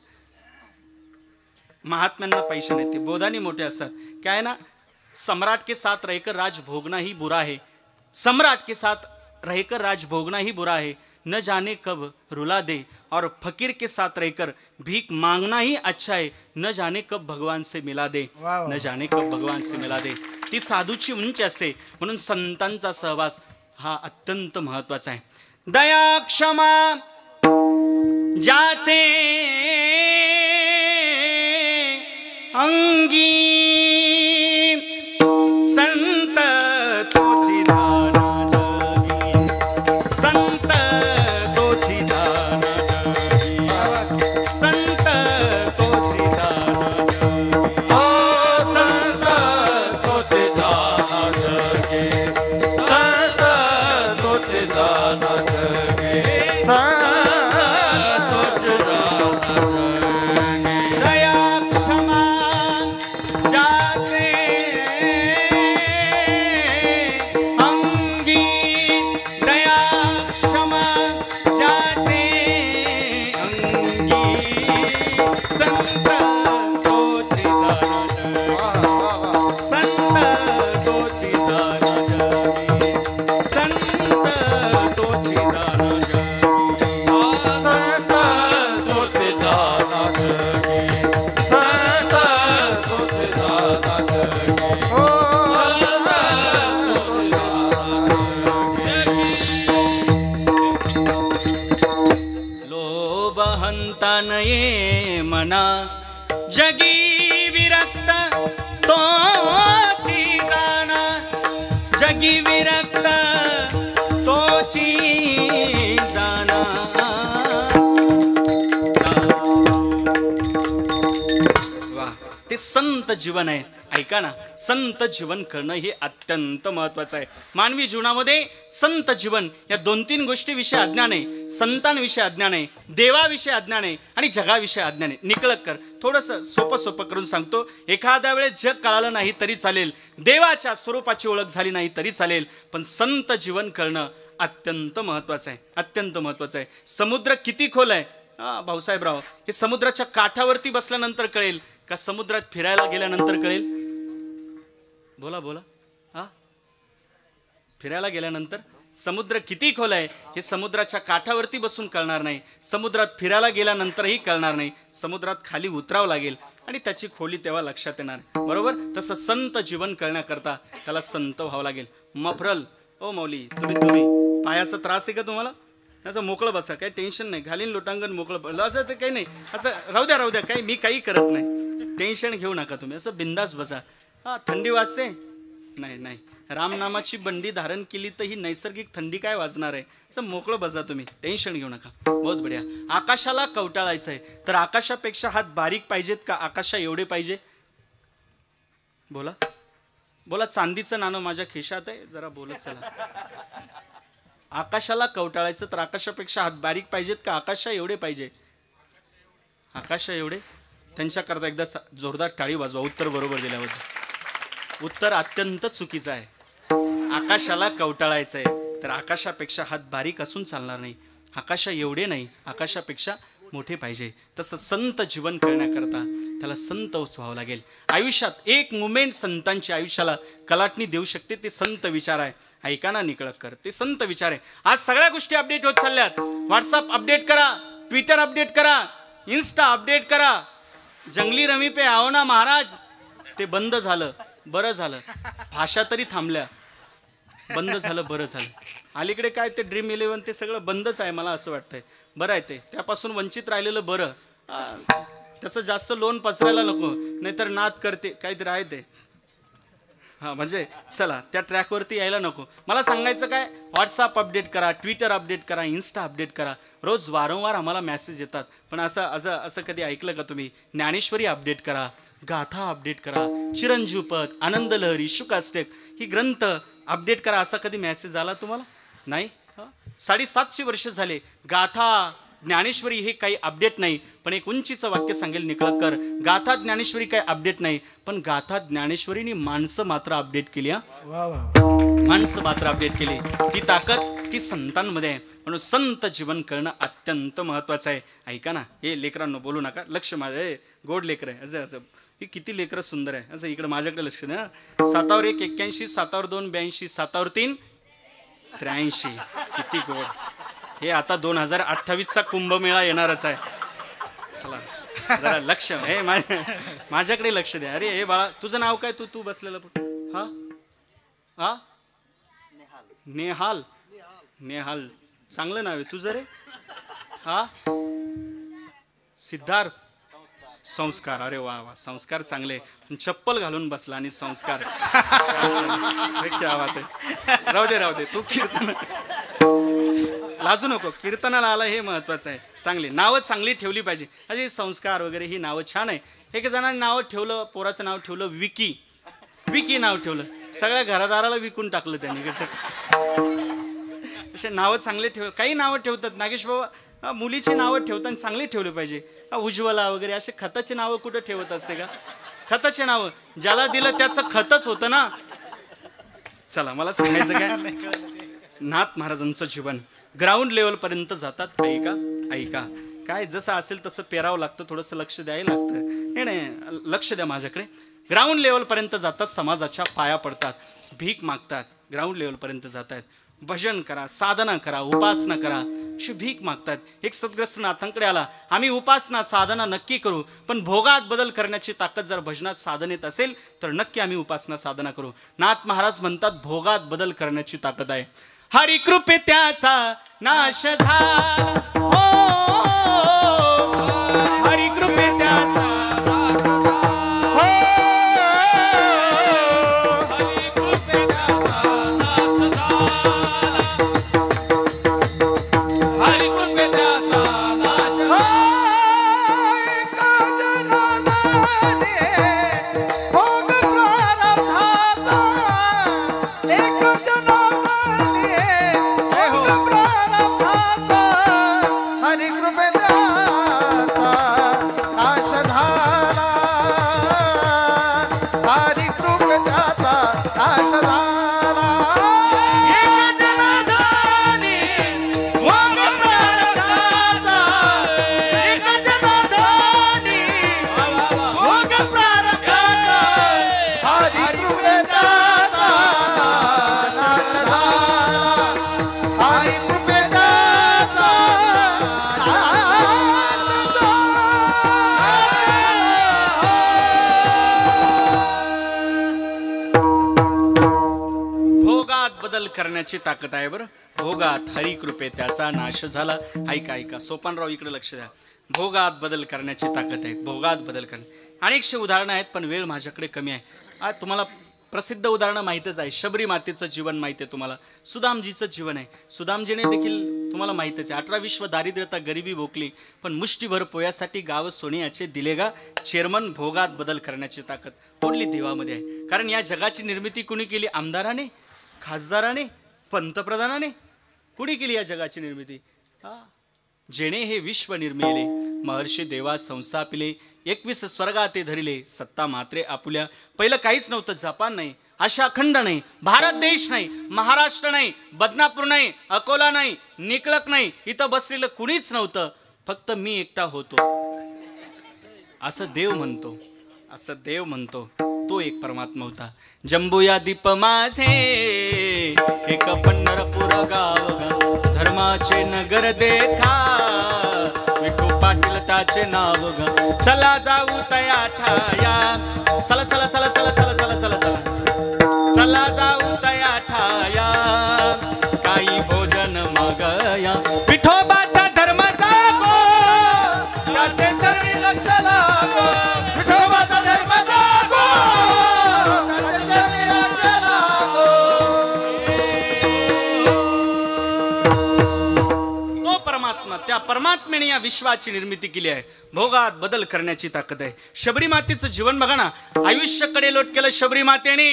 महात्म्यांना पैसे नाही, ते बोधानी मोठे असतात. काय ना, सम्राट के साथ रहकर राज भोगना ही बुरा है, सम्राट के साथ रहकर राज भोगना ही बुरा है, न जाने कब रुला दे, और फकीर के साथ रहकर भीख मांगना ही अच्छा है, न जाने कब भगवान से मिला दे, न जाने कब भगवान से मिला दे. ती साधूची उंची असते, म्हणून संतांचा सहवास हा अत्यंत महत्वाचा आहे. दया क्षमा ज्याचे अंगी, संत तोची दाना जगी, संत तोची दाना जगी, संत तोची दाना जगी, संत तोचे दाना जगे, संत तोचे दाना जगे, संत तोचे दाना जगे. दया क्षमा ज्याचे अंगी, दया क्षमा ज्याचे अंगी, संत तोची दाना जगी, संत तोची दाना जगी, संत तोची दाना जगी. संत तोचे दाना जगे, संत तोचे दाना जगे, हो लोभ हंता नये मना, जगी विरक्त तोची जाना, जगी विरक्त तोची जाना. वा, ते संत जीवन आहे. ऐका ना, संत जीवन करणं हे अत्यंत महत्वाचं आहे. मानवी जीवनामध्ये संत जीवन या 2-3 गोष्टीविषयी अज्ञान आहे. संतांविषयी अज्ञान आहे, देवाविषयी अज्ञान आहे आणि जगाविषयी अज्ञान आहे. निकळक कर, थोडंसं सोपं करून सांगतो. एखाद्या वेळेस जग कळालं नाही तरी चालेल, देवाच्या स्वरूपाची ओळख झाली नाही तरी चालेल, पण संत जीवन करणं अत्यंत महत्वाचं आहे, अत्यंत महत्वाचं आहे. समुद्र किती खोल आहे भाऊसाहेबराव, हे समुद्राच्या काठावरती बसल्यानंतर कळेल का समुद्रात फिरायला गेल्यानंतर कळेल? बोला बोला. हा, फिरायला गेल्यानंतर समुद्र किती खोल आहे हे समुद्राच्या काठावरती बसून कळणार नाही, समुद्रात फिरायला गेल्यानंतरही कळणार नाही. समुद्रात खाली उतरावं लागेल आणि त्याची खोली तेव्हा लक्षात येणार, बरोबर? तसं संत जीवन कळण्याकरता त्याला संत व्हावं लागेल. मफरल ओ मौली, तुम्ही पायाचा त्रास आहे का तुम्हाला? असं मोकळं बसा, काही टेन्शन नाही, घालीन लोटांगण मोकळं पडलं असं तर काही नाही, असं राहू द्या काही, मी काही करत नाही, टेन्शन घेऊ नका तुम्ही, असं बिंदास बसा. हा, थंडी वाजते? नाही, रामनामाची बंडी धारण केली तर ही नैसर्गिक थंडी काय वाजणार आहे? असं मोकळं बसा तुम्ही, टेन्शन घेऊ नका. बहुत बढिया. आकाशाला कवटाळायचं आहे, तर आकाशापेक्षा हात बारीक पाहिजेत का आकाशा एवढे पाहिजे? बोला बोला. चांदीचं नाणं माझ्या खिशात आहे, जरा बोलत चला. आकाशाला कवटाळायचं तर आकाशापेक्षा हात बारीक पाहिजेत का आकाशा एवढे पाहिजे? आकाशा एवढे. त्यांच्याकरता एकदा जोरदार टाळी वाजवा उत्तर बरोबर दिल्याबद्दल. उत्तर अत्यंत चुकीचं आहे. आकाशाला कवटाळायचं आहे तर आकाशापेक्षा हात बारीक असून चालणार नाही, आकाशा एवढे नाही, आकाशापेक्षा मोठे पाहिजे. तसं संत जीवन करण्याकरता त्याला संत व्हावं लागेल. आयुष्यात एक मुमेंट संतांची आयुष्याला कलाटणी देऊ शकते, ते संत विचार आहे. ऐका ना निकळक कर, ते संत विचार आहे. आज सगळ्या गोष्टी अपडेट होत चालल्यात. व्हॉट्सअप अपडेट करा, ट्विटर अपडेट करा, इन्स्टा अपडेट करा. जंगली रमी पे आओ ना महाराज, ते बंद झालं, बरं झालं. भाषा तरी थांबल्या, बंद झालं, बरं झालं. अलीकडे काय ते ड्रीम 11 ते सगळं बंदच आहे, मला असं वाटतंय. बरं आहे ते, त्यापासून वंचित राहिलेलं बरं. त्याचं जास्त लोन पसरायला नको, नाहीतर नाद करते काहीतरी आहे ते. हां म्हणजे चला त्या ट्रॅकवरती यायला नको. मला सांगायचं काय, व्हॉट्सअप अपडेट करा, ट्विटर अपडेट करा, इन्स्टा अपडेट करा. रोज वारंवार आम्हाला मेसेज येतात, पण असं असं असं कधी ऐकलं का तुम्ही? ज्ञानेश्वरी अपडेट करा, गाथा अपडेट करा, चिरंजीवपद, आनंद लहरी, शुकाष्टक ही ग्रंथ अपडेट करा. असा कधी मेसेज आला तुम्हाला? नाही. 750 वर्ष झाले गाथा ज्ञानेश्वरी हे काही अपडेट नाही. पण एक उंचीचं वाक्य सांगेल निकळकर, गाथा ज्ञानेश्वरी काही अपडेट नाही, पण गाथा ज्ञानेश्वरीने माणसं मात्र अपडेट केली. माणसं मात्र अपडेट केली. ती ताकद ती संतांमध्ये आहे. म्हणून संत जीवन कळणं अत्यंत महत्वाचं आहे. ऐका ना, हे लेकरांनो बोलू नका, लक्ष माझं आहे, गोड लेकर आहे. असं असं ही किती लेकरं सुंदर आहे. असं इकडे माझ्याकडे लक्ष द्या. 7 1 81, 7 2 82, 7 3 83. किती गोड. हे आता 2028चा कुंभमेळा येणारच आहे. चला जरा लक्ष, हे माझ्याकडे लक्ष द्या. अरे हे बाळा, तुझं नाव काय? तू बसलेलं हा हा नेहाल. नेहाल चांगलं नाव आहे तुझं रे. हा सिद्धार्थ. संस्कार. अरे वा वा, संस्कार चांगले. चप्पल घालून बसला आणि संस्कार. क्या बात आहे. राहू दे तू कीर्तन लाजू नको, कीर्तनाला आला हे महत्वाचं आहे. चांगली नावं चांगली ठेवली पाहिजे. असे संस्कार वगैरे ही नावं छान आहे. एक जणांनी नावं ठेवलं, पोराचं नाव ठेवलं विकी. विकी नाव ठेवलं, सगळ्या घरादाराला विकून टाकलं त्यांनी. कसं असे नावं चांगले काही नावं ठेवतात नागेश बाबा, मुलीची नावं ठेवताना चांगली ठेवली पाहिजे. उज्ज्वला वगैरे असे खताची नावं कुठं ठेवत असते का? खताची नावं ज्याला दिलं त्याचं खतच होतं ना. चला मला सांगायचं काय, नाथ महाराजांचं जीवन ग्राउंड लेवल पर्यंत जातात. ऐका काय जसं असेल तसं पेरावं लागतं, थोडंसं लक्ष द्यायला लागतं. हे नाही, लक्ष द्या माझ्याकडे. ग्राउंड लेवल पर्यंत जातात, समाजाच्या पाया पडतात, भीक मागतात. ग्राउंड लेवल पर्यंत जात आहेत, भजन करा, साधना करा, उपासना करा, अशी भीक मागतात. एक सद्ग्रस्त नाथांकडे आला, आम्ही उपासना साधना नक्की करू, पण भोगात बदल करण्याची ताकद जर भजनात साधनेत असेल तर नक्की आम्ही उपासना साधना करू. नाथ महाराज म्हणतात भोगात बदल करण्याची ताकद आहे. हरी कृपे त्याचा नाश झाला, हो हरी कृपे त्याचा करण्याची ताकद आहे. बरं, भोगात हरी कृपे त्याचा नाश झाला. ऐका सोपानराव इकडे लक्ष द्या. भोगात बदल करण्याची ताकद आहे. भोगात बदल करणे अनेकशे उदाहरणं आहेत, पण वेळ माझ्याकडे कमी आहे. आज तुम्हाला प्रसिद्ध उदाहरणं माहीतच आहे. शबरी मातेचं जीवन माहिती आहे तुम्हाला, सुदामजीचं जीवन आहे. सुदामजीने देखील तुम्हाला माहीतच आहे, 18 विश्व दारिद्र्यता गरिबी भोगली, पण मुष्टीभर पोयासाठी गाव सोनियाचे दिले गा चेअरमन. भोगात बदल करण्याची ताकद तोडली देवामध्ये आहे. कारण या जगाची निर्मिती कुणी केली? आमदाराने, खासदाराने, पंतप्रधानाने? कुणी केली या जगाची निर्मिती? जेणे हे विश्व निर्मिले, महर्षी देवा संस्थापिले, 21 स्वर्गाते धरिले, सत्ता मात्रे आपुल्या. पहिलं काहीच नव्हतं. जपान नाही, आशिया खंड नाही, भारत देश नाही, महाराष्ट्र नाही, बदनापूर नाही, अकोला नाही, निकळक नाही, इथं बसलेलं कुणीच नव्हतं. फक्त मी एकटा होतो. असं देव म्हणतो, असं देव म्हणतो. तो एक परमात्मा होता. जंबूया दीप माझे एक पंढरपूर गाव ग, धर्माचे नगर देखा, विठू पाटील त्याचे नाव ग. चला जाऊ तया ठाया, चला चला चला चला चला चला चला चला चला जाऊ तया ठाया. काही विठोबाचा धर्म जागो, त्याचे चरणी लक्ष लागो, विठोबाचा धर्म जागो, त्याचे चरणी लक्ष लागो. तो परमात्मा, त्या परमात्म्याने या विश्वाची निर्मिती केली आहे. भोगात बदल करण्याची ताकद आहे. शबरी मातेचं जीवन बघा ना, आयुष्याकडे लोट केलं शबरी मातेने.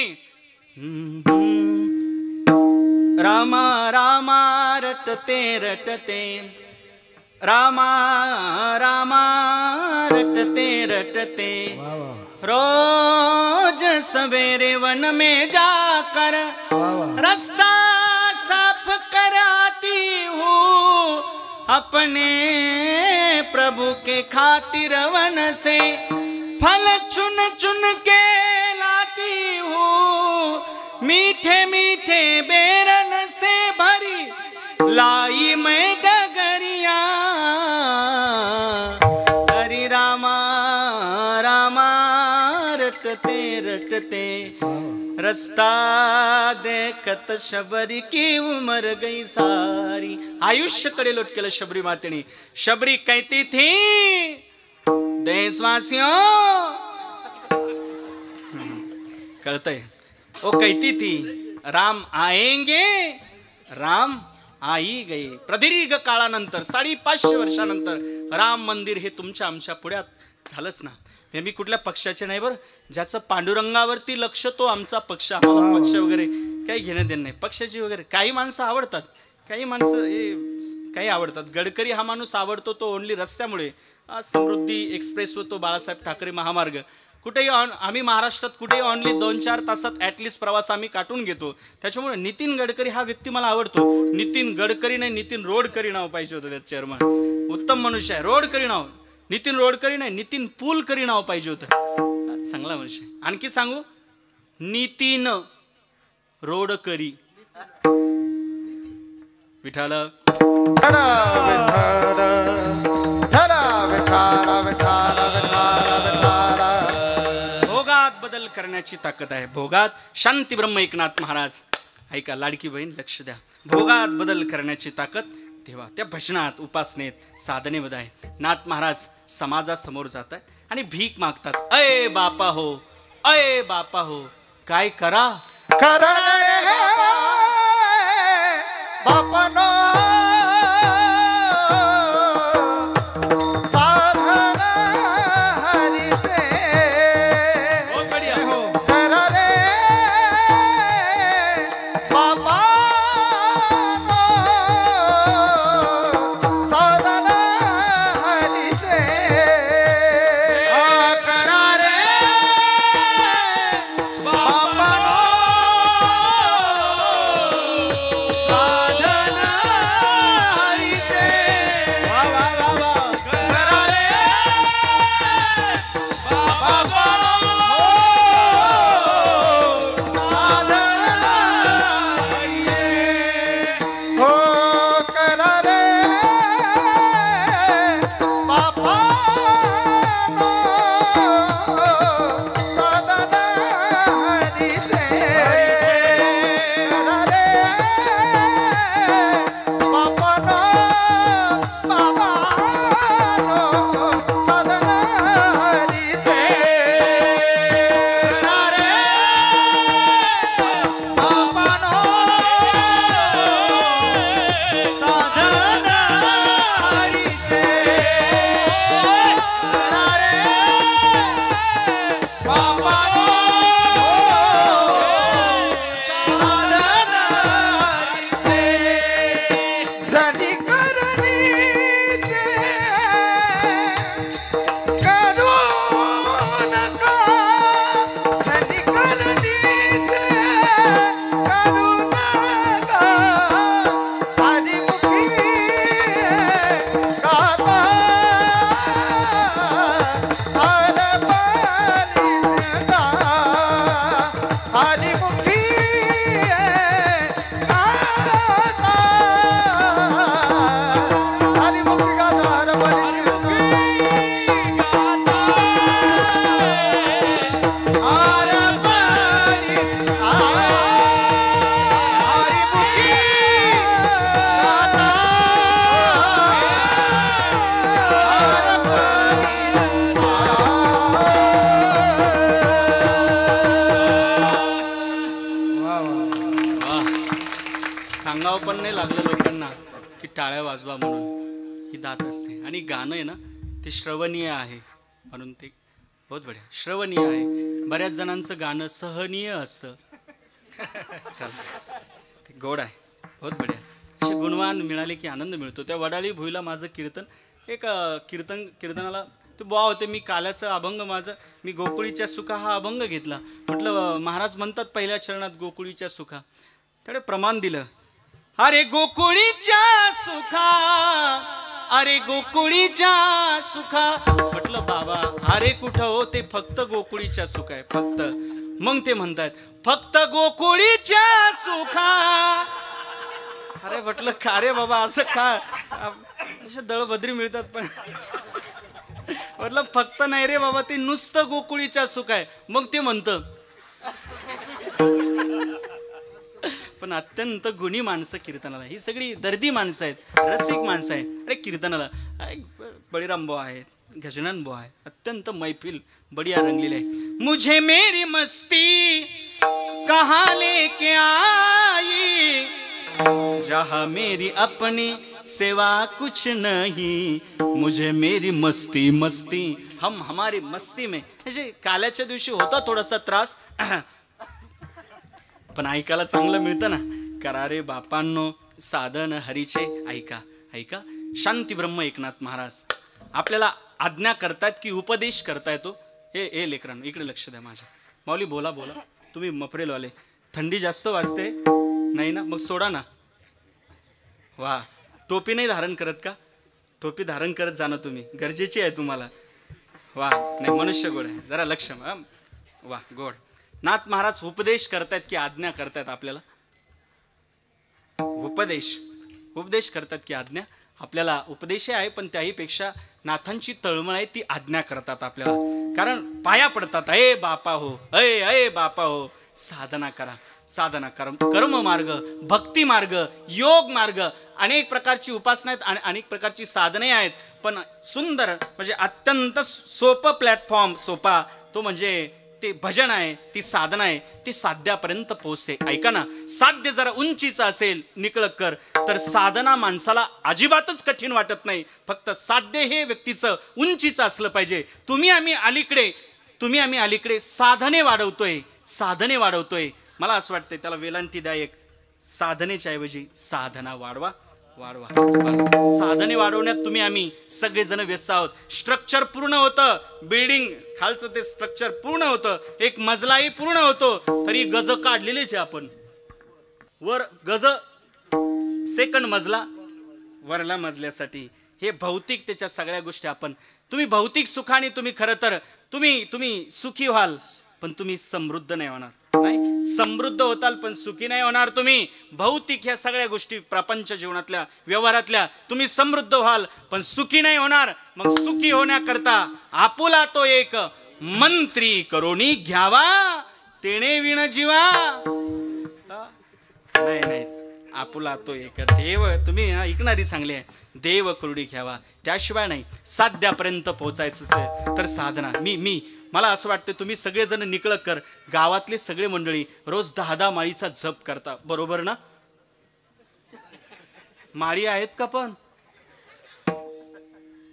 रामा रामा रटते रटते, रामा रामा रटते रटते, रोज सवेरे वन में जाकर रास्ता साफ कराती हूँ, अपने प्रभु के खातिर वन से फल चुन चुन के लाती हूँ, मीठे मीठे बेरन से भरी लाई मैं डगरिया. हरि रामा रामा रटते रटते, रास्ता देखत शबरी की उमर गई सारी. आयुष्याकडे लोट केलं शबरी मातेने. शबरी कहती थी, देशवासियों, कळतंय ओ, कहती थी राम आएंगे, राम आई गए. प्रदीर्घ काळानंतर 550 वर्षानंतर राम मंदिर हे तुमच्या आमच्या पुढ्यात झालंच ना. हे मी कुठल्या पक्षाचे नाही बरं, ज्याचं पांडुरंगावरती लक्ष तो आमचा पक्ष. आम्हाला पक्ष वगैरे काही घेणं देणं नाही. पक्षाची वगैरे काही माणसं आवडतात, काही माणसं काही आवडतात. गडकरी हा माणूस आवडतो तो ओनली रस्त्यामुळे. समृद्धी एक्सप्रेस व तो बाळासाहेब ठाकरे महामार्ग, कुठेही आम्ही महाराष्ट्रात कुठेही ऑनली 2-4 तासात ॲटलिस्ट प्रवास आम्ही काटून घेतो. त्याच्यामुळे नितीन गडकरी हा व्यक्ती मला आवडतो. नितीन गडकरी नाही, नितीन रोडकरी नाव पाहिजे होतं त्या चेअरमन. उत्तम मनुष्य आहे. रोडकरी नाव, नितीन रोडकरी नाही, नितीन पुलकरी नाव पाहिजे होतं. चांगला मनुष्य. आणखी सांगू, नितीन रोडकरी. विठाल भोगात बदल करण्याची ताकद आहे. भोगात शांती ब्रह्म एकनाथ महाराज. ऐका लाडकी बहीण, लक्ष द्या. भोगात बदल करण्याची ताकद तेव्हा त्या भजनात, उपासनेत, साधनेमध्ये आहे. नाथ महाराज समाजासमोर जात आहे आणि भीक मागतात. अय बापा हो, अय बापा हो, काय करा करा रे बापनो, साधन हरीचे. हो बढिया हो. करा रे बापा, साधन हरीचे. करा रे बापनो, साधन बाबा म्हणून ही दात असते. आणि गाणं आहे ना ते श्रवणीय आहे म्हणून ते बहुत बढिया श्रवणीय आहे. बऱ्याच जणांचं गाणं सहनीय असतं. चल ते गोड आहे बहुत बढिया. असे गुणवान मिळाले की आनंद मिळतो. त्या वडाली भुईला माझं कीर्तन एक कीर्तनाला ते बुवा होते. मी काल्याचं अभंग माझं मी गोकुळीच्या सुखा हा अभंग घेतला. म्हटलं महाराज म्हणतात पहिल्या चरणात गोकुळीच्या सुखा. त्याकडे प्रमाण दिलं. अरे गोकुळीच्या सुखा अरे गोकुळीच्या सुखा. म्हटलं बाबा अरे कुठं हो ते फक्त गोकुळीच्या सुखा आहे फक्त. मग ते म्हणतात फक्त गोकुळीच्या सुखा. अरे म्हटलं का रे बाबा असं का असे दळभद्री मिळतात पण म्हटलं फक्त नाही रे बाबा ते नुसतं गोकुळीच्या सुख आहे. मग ते म्हणतं पण अत्यंत गुणी माणसं कीर्तनाला. ही सगळी दर्दी माणसं आहेत रसिक माणसं आहेत. अरे कीर्तनाला बळीराम बुवा आहेत गजानन बुवा आहेत. अत्यंत मैफिल बढिया रंगलेली आहे. मुझे मेरी मस्ती कहाँ लेके आई जहाँ मेरी अपनी सेवा कुछ नहीं. मुझे मेरी मस्ती मस्ती हम हमारी मस्ती में. म्हणजे काल्याच्या दिवशी होता थोडासा त्रास पण ऐकायला चांगलं मिळतं ना. करा रे बापांनो साधन हरीचे ऐका ऐका. शांती ब्रह्म एकनाथ महाराज आपल्याला आज्ञा करतायत की उपदेश करताय तो. हे लेकरांनो इकडे लक्ष द्या माझ्या. माऊली बोला बोला तुम्ही मफरेलवाले. थंडी जास्त वाजते नाही ना मग सोडा ना. वा टोपी नाही धारण करत का. टोपी धारण करत जाणं तुम्ही गरजेची आहे तुम्हाला. वा नाही मनुष्य गोड आहे जरा लक्ष. वा गोड. नाथ महाराज उपदेश करतायत की आज्ञा करतायत आपल्याला. उपदेश करतात की आज्ञा. आपल्याला उपदेश आहे पण त्याहीपेक्षा नाथांची तळमळ आहे ती आज्ञा करतात आपल्याला. कारण पाया पडतात. अय बापा हो अय बापा हो साधना करा. साधना कर्म मार्ग भक्ती मार्ग योग मार्ग अनेक प्रकारची उपासना आहेत आणि अनेक प्रकारची साधने आहेत. पण सुंदर म्हणजे अत्यंत सोपं प्लॅटफॉर्म सोपा तो म्हणजे ते भजन आहे ती साधना आहे ती साध्यापर्यंत पोहोचते. ऐका ना साध्य जरा उंचीचं असेल निकळक कर तर साधना माणसाला अजिबातच कठीण वाटत नाही. फक्त साध्य हे व्यक्तीचं उंचीचं असलं पाहिजे. तुम्ही आम्ही अलीकडे साधने वाढवतोय. मला असं वाटतंय त्याला वेलांटी द्या एक. साधनेच्या ऐवजी साधना वाढवा. साधने वाढवण्यात तुम्ही आम्ही सगळेजण व्यस्त आहोत. स्ट्रक्चर पूर्ण होतं. बिल्डिंग खालचं ते स्ट्रक्चर पूर्ण होतं. एक मजलाही पूर्ण होतो तरी गज काढलेलेच आहे आपण. वर गज सेकंड मजला वरला मजल्यासाठी. हे भौतिक त्याच्या सगळ्या गोष्टी आपण तुम्ही भौतिक सुखाने तुम्ही खरं तर तुम्ही सुखी व्हाल पण तुम्ही समृद्ध नाही होणार. नाही समृद्ध होताल पण सुखी नाही होणार तुम्ही. भौतिक ह्या सगळ्या गोष्टी प्रपंच जीवनातल्या व्यवहारातल्या तुम्ही समृद्ध व्हाल पण सुखी नाही होणार. मग सुखी होण्याकरता आपुला तो एक मंत्री करोनी घ्यावा तेणे विण जीवा. नाही आपुला तो एक देव. तुम्ही ऐकणारी चांगली आहे. देव कुरडी घ्यावा त्याशिवाय नाही. साध्यापर्यंत पोहोचायचं असेल तर साधना. मला असं वाटतं तुम्ही सगळेजण निकळक कर. गावातले सगळे मंडळी रोज 10 माळीचा जप करता बरोबर ना. माळी आहेत का पण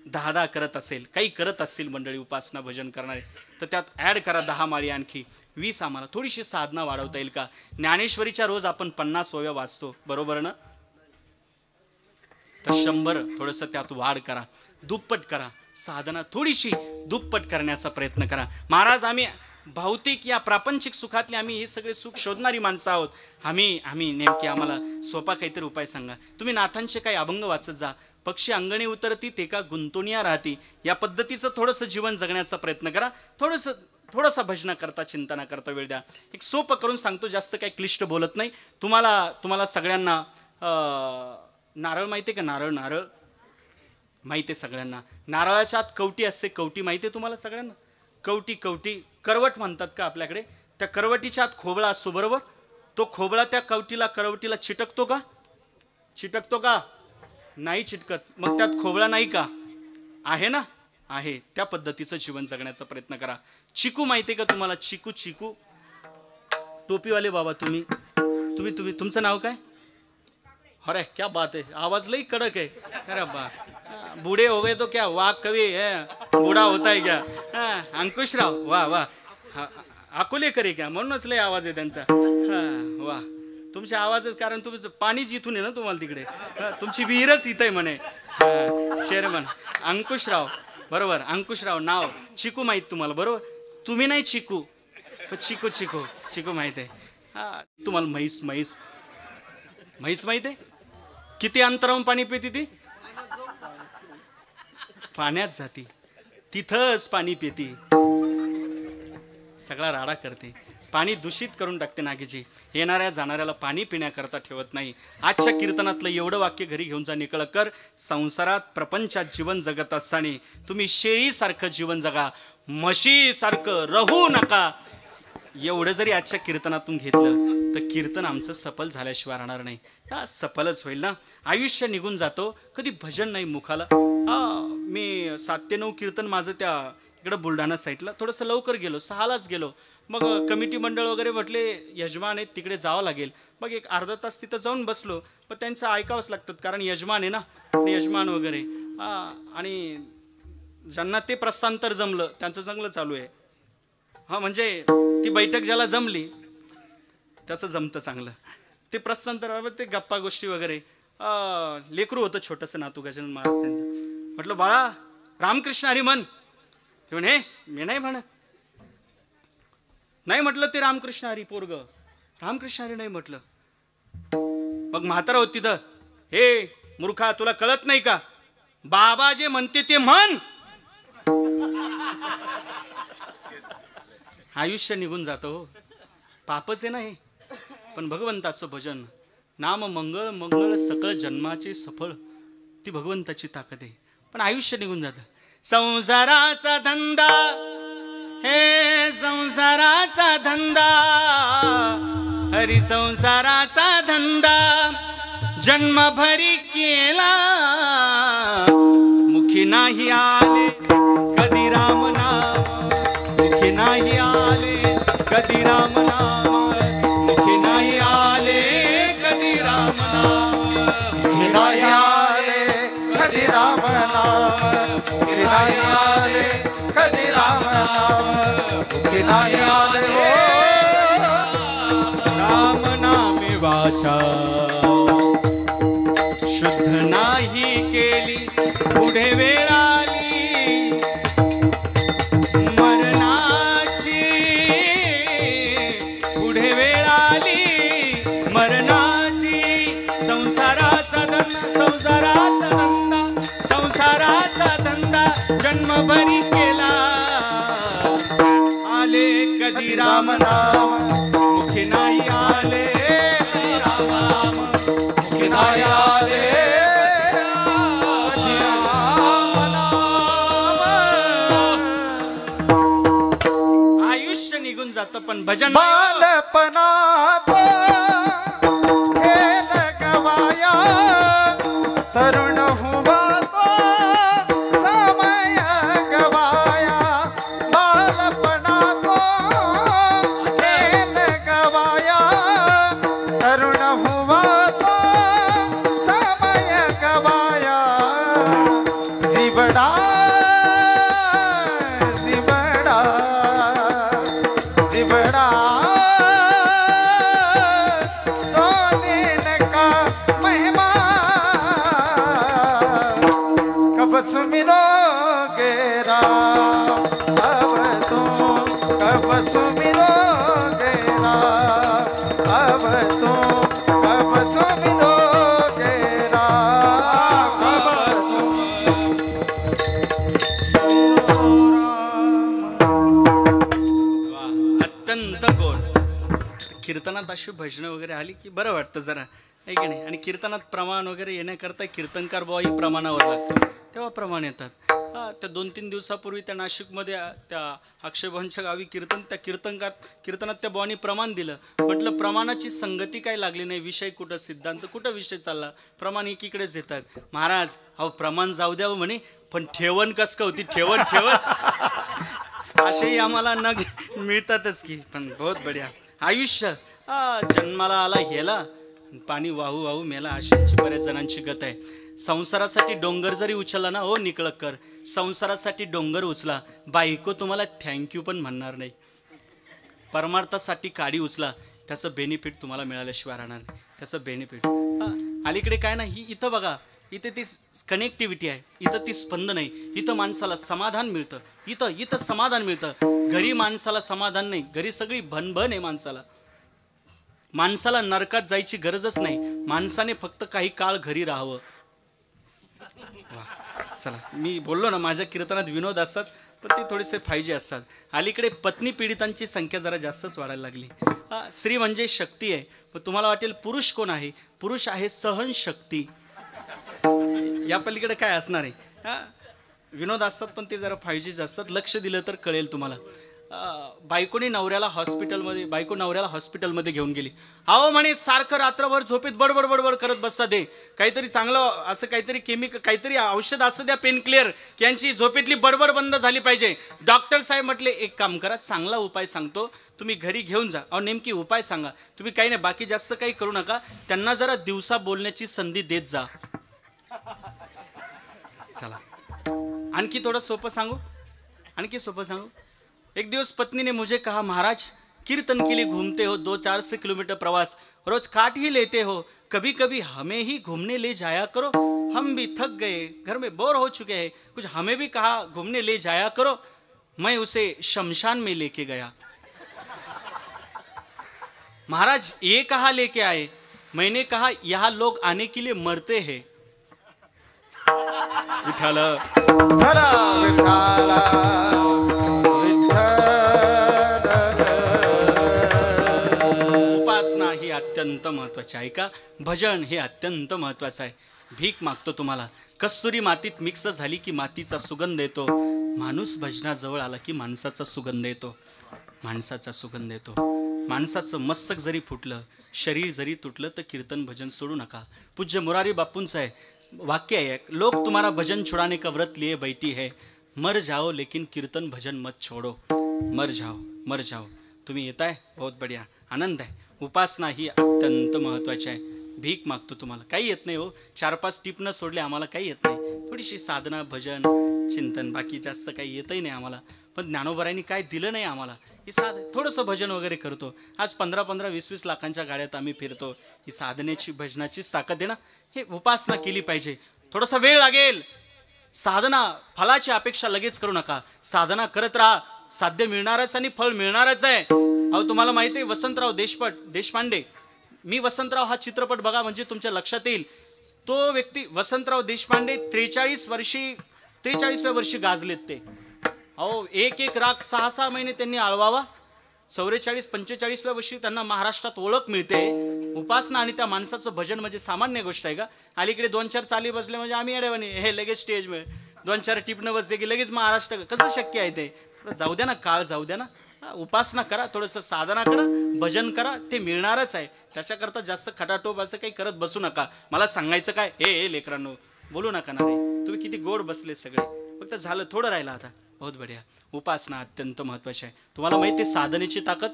10 करत असेल काही करत असतील मंडळी उपासना भजन करणारे तर त्यात ऍड करा 10 माळी आणखी 20. आम्हाला थोडीशी साधना वाढवता येईल का. ज्ञानेश्वरीच्या रोज आपण 50 ओव्या वाचतो बरोबर ना. तर 100 थोडंसं त्यात वाढ करा. दुप्पट करा. साधना थोडीशी दुप्पट करण्याचा प्रयत्न करा. महाराज आम्ही भौतिक या प्रापंचिक सुखातले आम्ही हे सगळे सुख शोधणारी माणसं आहोत. आम्ही नेमके आम्हाला सोपा काहीतरी उपाय सांगा. तुम्ही नाथांचे काही अभंग वाचत जा. पक्षी अंगणी उतरती ते का गुंतवणिया राहती. या पद्धतीचं थोडंसं जीवन जगण्याचा प्रयत्न करा. थोडंसं भजना करता चिंतना करता वेळ द्या. एक सोपं करून सांगतो जास्त काही क्लिष्ट बोलत नाही. तुम्हाला सगळ्यांना नारळ माहिती आहे का. नारळ माहिती आहे सगळ्यांना. नारळाच्या आत कवटी असते. कवटी माहिती आहे तुम्हाला सगळ्यांना. कवटी करवट म्हणतात का आपल्याकडे. त्या करवटीच्या आत खोबळा असतो बरोबर. तो खोबळा त्या करवटीला चिटकतो का नाही चिटकत. मग त्यात खोबळा नाही का आहे ना आहे. त्या पद्धतीचं जीवन जगण्याचा प्रयत्न करा. चिकू माहिती आहे का तुम्हाला. चिकू टोपीवाले बाबा तुम्ही तुमचं नाव काय अरे क्या बात है, आवाज लई कडक है. अरे बा, बूढ़े हो गए तो क्या वाघ कभी बूढ़ा होता है क्या. अंकुशराव वा वा, अकोलेकर आहे क्या, म्हणूनच लय आवाज आहे त्यांचा. वा, तुमचे आवाजच, कारण तुमचं पाणीच इथून आहे ना तुम्हाला तिकडे. तुमची विहीरच इथं आहे म्हणे. चेअरमन अंकुशराव, बरोबर. अंकुशराव नाव. चिकू माहीत तुम्हाला, बरोबर. तुम्ही नाही चिकू, चिकू चिकू चिकू माहीत आहे. तुम्हाला म्हैस म्हैस म्हैस माहीत आहे. किती अंतरावून पाणी पिती ती. पाण्यात जाती, तिथंच पाणी पिती, सगळा राडा करते, पाणी दूषित करून टाकते. नागेची येणाऱ्या जाणाऱ्याला पाणी पिण्याकरता ठेवत नाही. आजच्या कीर्तनातलं एवढं वाक्य घरी घेऊन जा. निकळकर, संसारात प्रपंचात जीवन जगत असताना तुम्ही शेळीसारखं जीवन जगा, म्हशीसारखं राहू नका. एवढं जरी आजच्या कीर्तनातून घेतलं तर कीर्तन आमचं सफल झाल्याशिवाय राहणार नाही. सफलच होईल ना. आयुष्य निघून जातो, कधी भजन नाही मुखाला. मी 7 ते 9 कीर्तन माझं त्या इकडं बुलढाणा साईडला थोडंसं लवकर गेलो, 6लाच गेलो. मग कमिटी मंडळ वगैरे म्हटले यजमान आहेत तिकडे जावं लागेल. मग एक अर्धा तास तिथं जाऊन बसलो. पण त्यांचं ऐकावंच लागतं, कारण यजमान आहे ना, यजमान वगैरे. आणि ज्यांना ते प्रस्थांतर जमलं त्यांचं चांगलं चालू आहे. म्हणजे ती बैठक ज्याला जमली त्याचं जमतं चांगलं. ते प्रस्थांतर, ते गप्पा गोष्टी वगैरे. लेकरू होतं छोटंसं नातू गजानन महाराज त्यांचं. म्हटलं बाळा रामकृष्ण हरी म्हण. ते म्हणे मी नाही म्हणत. नाही म्हटलं ते रामकृष्ण हरी, पोरग रामकृष्ण हरी नाही म्हटलं. मग म्हातारा होत तिथं, हे मूर्खा तुला कळत नाही का, बाबा जे म्हणते ते म्हण. आयुष्य निघून जातो, पापच आहे ना हे. पण भगवंताचं भजन, नाम मंगळ मंगळ सकळ जन्माचे सफळ, ती भगवंताची ताकद आहे. पण आयुष्य निघून जातं. संसाराचा धंदा, हे संसाराचा धंदा, हरी संसाराचा धंदा जन्मभरी केला, मुखी नाही आले कधी राम नाम, मुखी नाही आले कधी राम नाम, मुखी नाही आले कधी राम नाम, मुखी नाही आले कधी राम नाम, मुखी नाही आले कधी राम नाम, मुखी नाही आले राम नामे वाचा शुद्ध नाही केली, पुढे वेळ आली मरणाची, पुढे वेळ आली मरणाची. संसाराचा धंदा, संसाराचा धंदा, संसाराचा धंदा जन्मभरी केला, आले कधी राम नाम, मुखी नाही आले राम नाम, मुखी नाही आले राम नाम. आयुष्य निघून जातं पण भजन बालपणात खेळ गवाया, तरुण हुआ तो समय गवाया, बालपणात खेळ गवाया, तरुण हुआ तो समय गवाया, जिबड़ा जिबड़ा जिबड़ा दो दिन का मेहमान, कब सुमिरोगे राम, अब तुम कब सुमिरोगे राम, अब तुम कब सुमिरोगे राम, अब तुम अत्यंत गोड. कीर्तनात अशी भजनं वगैरे आली की बरं वाटतं जरा, आहे की नाही. आणि कीर्तनात प्रमाण वगैरे येण्याकरता कीर्तनकार बुवाही प्रमाणावर लागतो, तेव्हा प्रमाण येतात. त्या 2-3 दिवसापूर्वी त्या नाशिकमध्ये त्या अक्षयभवनच्या गावी त्या कीर्तनात त्या बुवानी प्रमाण दिलं. म्हटलं प्रमाणाची संगती काय लागली नाही, विषय कुठं, सिद्धांत कुठं विषय चालला, प्रमाण एकीकडेच येतात. महाराज अहो प्रमाण जाऊ द्यावं म्हणे, पण ठेवण कस का होती, ठेवण असेही आम्हाला मिळतातच की. पण बहुत बढिया. आयुष्य जन्माला आला ह्याला पाणी वाहू वाहू मेला, अशांची बऱ्याच जणांची गत आहे. संसारासाठी डोंगर जरी उचलला ना, हो निकळकर, संसारासाठी डोंगर उचला, बायको तुम्हाला थँक्यू पण म्हणणार नाही. परमार्थासाठी काडी उचला, त्याचं बेनिफिट तुम्हाला मिळाल्याशिवाय राहणार नाही. त्याचं बेनिफिट अलीकडे काय ना, ही इथं बघा, इथे ती कनेक्टिव्हिटी आहे, इथं ती स्पंद नाही, इथं माणसाला समाधान मिळतं, इथं समाधान मिळतं. घरी माणसाला समाधान नाही, घरी सगळी भनभन आहे माणसाला. माणसाला नरकात जायची गरजच नाही, माणसाने फक्त काही काळ घरी राहावं. चला, मी बोललो ना माझ्या कीर्तनात विनोद असतात, पण ते थोडेसे फायजे असतात. अलीकडे पत्नी पीडितांची संख्या जरा जास्तच वाढायला लागली. स्त्री म्हणजे शक्ती आहे, पण तुम्हाला वाटेल पुरुष कोण आहे? पुरुष आहे सहनशक्ती. या पलीकडे काय असणार आहे? विनोद असतात, पण ते जरा फायजेच असतात. लक्ष दिलं तर कळेल तुम्हाला. बायको नवऱ्याला हॉस्पिटलमध्ये घेऊन गेली. अहो म्हणे, सारखं रात्रभर झोपेत बडबड बडबड करत बसता, दे काहीतरी चांगलं असं काहीतरी केमिकल, काहीतरी औषध असं द्या, पेन क्लिअर, की यांची झोपेतली बडबड बंद झाली पाहिजे. डॉक्टर साहेब म्हटले, एक काम करा, चांगला उपाय सांगतो, तुम्ही घरी घेऊन जा. अहो नेमकी उपाय सांगा. तुम्ही काही नाही, बाकी जास्त काही करू नका, त्यांना जरा दिवसा बोलण्याची संधी देत जा. चला, आणखी थोडं सोपं सांगू. एक दिवस पत्नी ने मुझे कहा, महाराज कीर्तन के लिए घूमते हो, 200-400 किलोमीटर प्रवास, रोज काट ही लेते हो, कभी कभी हमें ही घूमने ले जाया करो, हम भी थक गए, घर में बोर हो चुके हैं, कुछ हमें भी कहा घूमने ले जाया करो. मैं उसे शमशान में लेके गया. महाराज ये कहा लेके आए? मैंने कहा यहाँ लोग आने के लिए मरते हैं. विठाल उपासना ही अत्यंत महत्वाची आहे का? भजन हे अत्यंत महत्वाचं आहे. भीक मागतो तुम्हाला, कस्तुरी मातीत मिक्स झाली की मातीचा सुगंध येतो. माणूस भजनाजवळ आला की माणसाचा सुगंध येतो. माणसाचं मस्तक जरी फुटलं, शरीर जरी तुटलं, तर कीर्तन भजन सोडू नका. पूज्य मुरारी बापूंचं आहे वाक्य आहे, लोग तुम्हारा भजन छुड़ाने का व्रत लिए बैठी है, मर जाओ लेकिन कीर्तन भजन मत छोड़ो. मर जाओ. तुम्ही येताय, बहुत बढ़िया, आनंद आहे. उपासना ही अत्यंत महत्वाची आहे. भीक मागतो तुम्हाला, काही येत नाही हो, 4-5 टिप न सोडले आम्हाला काही येत नाही. थोडीशी साधना, भजन, चिंतन, बाकी जास्त काही येतही नाही आम्हाला. पण ज्ञानोबरायांनी काय दिलं नाही आम्हाला, ही थोडंसं भजन वगैरे करतो. आज 15-15, 20-20 लाखांच्या गाड्यात आम्ही फिरतो. ही साधनेची, भजनाचीच ताकद आहे ना. हे उपासना केली पाहिजे. थोडासा वेळ लागेल. साधना, फलाची अपेक्षा लगेच करू नका. साधना करत राहा, साध्य मिळणारच आणि फळ मिळणारच आहे. अहो तुम्हाला माहिती आहे, वसंतराव देशपांडे, मी वसंतराव हा चित्रपट बघा म्हणजे तुमच्या लक्षात येईल. तो व्यक्ती वसंतराव देशपांडे 43व्या वर्षी गाजलेत ते. अहो एक राग 6-6 महिने त्यांनी आळवावा. 44-45व्या वर्षी त्यांना महाराष्ट्रात ओळख मिळते. उपासना आणि त्या माणसाचं भजन म्हणजे सामान्य गोष्ट आहे का? अलीकडे 2-4 चाली बसले म्हणजे आम्ही अडवणे, हे लगेच स्टेज मिळेल. 2-4 टिपणं बसले की लगेच महाराष्ट्र, कसं शक्य आहे ते? जाऊ द्या ना, काळ जाऊ द्या ना. उपासना करा, थोडंसं साधना करा, भजन करा, ते मिळणारच आहे. त्याच्याकरता जास्त खटाटोप असं काही करत बसू नका. मला सांगायचं काय, हे लेकरांनो, बोलू नका ना रे. तुम्ही किती गोड बसले सगळे, फक्त झालं, थोडं राहिलं आता. बहुत बढिया. उपासना अत्यंत महत्वाची आहे. तुम्हाला माहिती आहे साधनेची ताकद.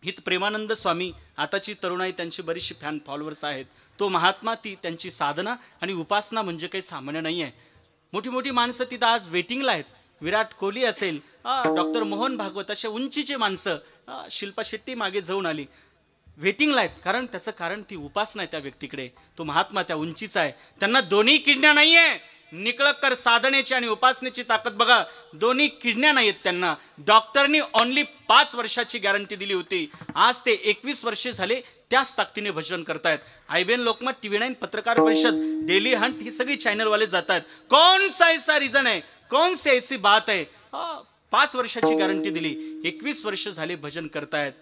हित प्रेमानंद स्वामी, आताची तरुणाई, त्यांची बरीचशी फॅन फॉलोअर्स आहेत. तो महात्मा, ती त्यांची साधना आणि उपासना म्हणजे काही सामान्य नाही आहे. मोठी माणसं तिथं आज वेटिंगला आहेत. विराट कोहली असेल, डॉक्टर मोहन भागवत, असे उंचीचे माणसं, शिल्पा शेट्टी मागे जाऊन आली, वेटिंगला आहेत. त्याचं कारण ती उपासना आहे त्या व्यक्तीकडे. तो महात्मा त्या उंचीचा आहे. त्यांना दोन्ही किडण्या नाही आहे. निकळकर साधनेची आणि उपासनेची ताकद बघा, दोन्ही किडण्या नाहीत त्यांना. डॉक्टरनी ओनली 5 वर्षाची गॅरंटी दिली होती. आज ते 21 वर्षे झाले त्याच ताकदीने भजन करतायत. IBN लोकमत, TV9, पत्रकार परिषद, डेली हंट, ही सगळी चॅनलवाले जातात. कौन सा ऐसा रिझन है, कौन सी ऐसी बात है? 5 वर्षाची गॅरंटी दिली, 21 वर्ष झाले भजन करतायत.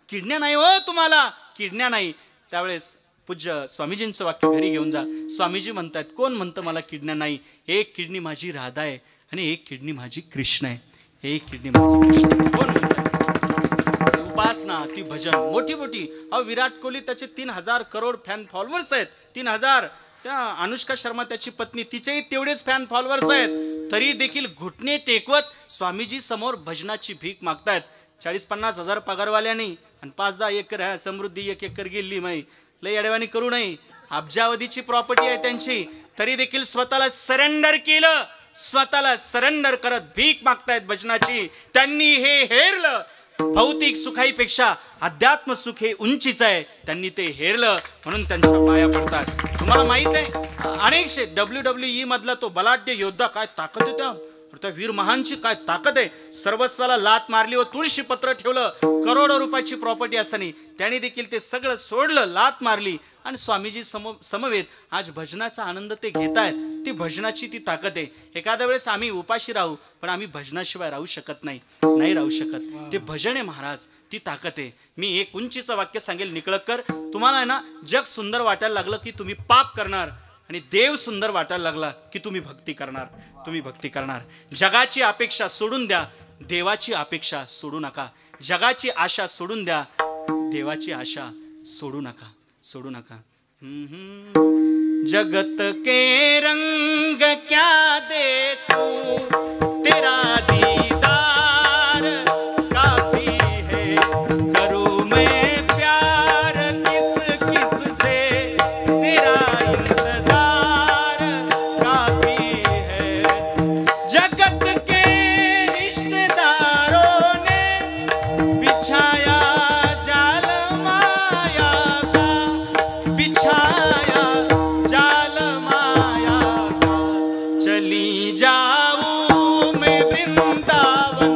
किडण्या नाही हो तुम्हाला, किडण्या नाही. त्यावेळेस पूज्य स्वामीजींचं वाक्य घरी घेऊन जा. स्वामीजी म्हणतात, कोण म्हणतं मला किडण्या नाही? एक किडनी माझी राधा आहे आणि एक किडनी माझी कृष्ण आहे. एक किडनी माझी कृष्ण. कोण म्हणतात? उपासना, ती भजन, मोठी. अहो विराट कोहली, त्याचे 3,000 करोड फॅन फॉलोअर्स आहेत. 3,000. त्या अनुष्का शर्मा, त्याची पत्नी, तिचेही तेवढेच फॅन फॉलोअर्स आहेत. तरी देखील घुटणे टेकवत स्वामीजी समोर भजनाची भीक मागतायत. 40-50 हजार पगारवाल्याने आणि 5-10 एकर समृद्धी 1 एकर गेली माई, लय अडवाणी करू नये. अब्जावधीची प्रॉपर्टी आहे त्यांची, तरी देखील स्वतःला सरेंडर केलं. स्वतःला सरेंडर करत भीक मागतायत भजनाची. त्यांनी हे हेरलं. भौतिक सुखाईपेक्षा अध्यात्म सुख हे उंचीच आहे. त्यांनी ते हेरलं म्हणून त्यांच्या पाया पडतात. तुम्हाला माहित आहे अनेकशे WWE मधला तो बलाढ्य योद्धा, काय ताकद आहे त्या वीर महानची, काय ताकद आहे. सर्वस्वाला लात मारली व तुळशी पत्र ठेवलं. करोडो रुपयाची प्रॉपर्टी असताना त्याने देखील ते सगळं सोडलं, लात मारली आणि स्वामीजी समवेत आज भजनाचा आनंद ते घेतायत. ती भजनाची ती ताकद आहे. एखाद्या वेळेस आम्ही उपाशी राहू पण आम्ही भजनाशिवाय राहू शकत नाही राहू शकत. ते भजन आहे महाराज, ती ताकद आहे. मी एक उंचीचं वाक्य सांगेल निकळकर, तुम्हाला आहे ना जग सुंदर वाटायला लागलं की तुम्ही पाप करणार आणि देव सुंदर वाटायला लागला की तुम्ही भक्ती करणार. तुम्ही भक्ती करणार. जगाची अपेक्षा सोडून द्या, देवाची अपेक्षा सोडू नका. जगाची आशा सोडून द्या, देवाची आशा सोडू नका. सोडू नका. जगत के रंग क्या देखूं, तेरा दीदार काफी है. करूं मैं प्यार किस किस से, तेरा इंतजार काफी है. जगत के रिश्तेदारों ने बिछाया जाल माया का, बिछाया जाल माया का. चली जाऊं मैं वृंदावन,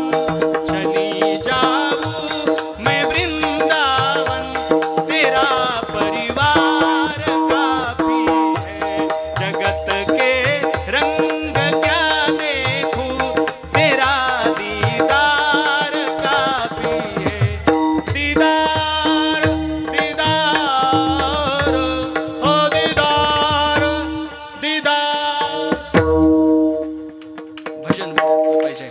चली जाऊं मैं वृंदावन. तेरा परिवार काफी है. जगत के रंग क्या देखूं, तेरा दीदार काफी है. दीदार दीदार ओ दीदार दीदार. भजन असलं पाहिजे.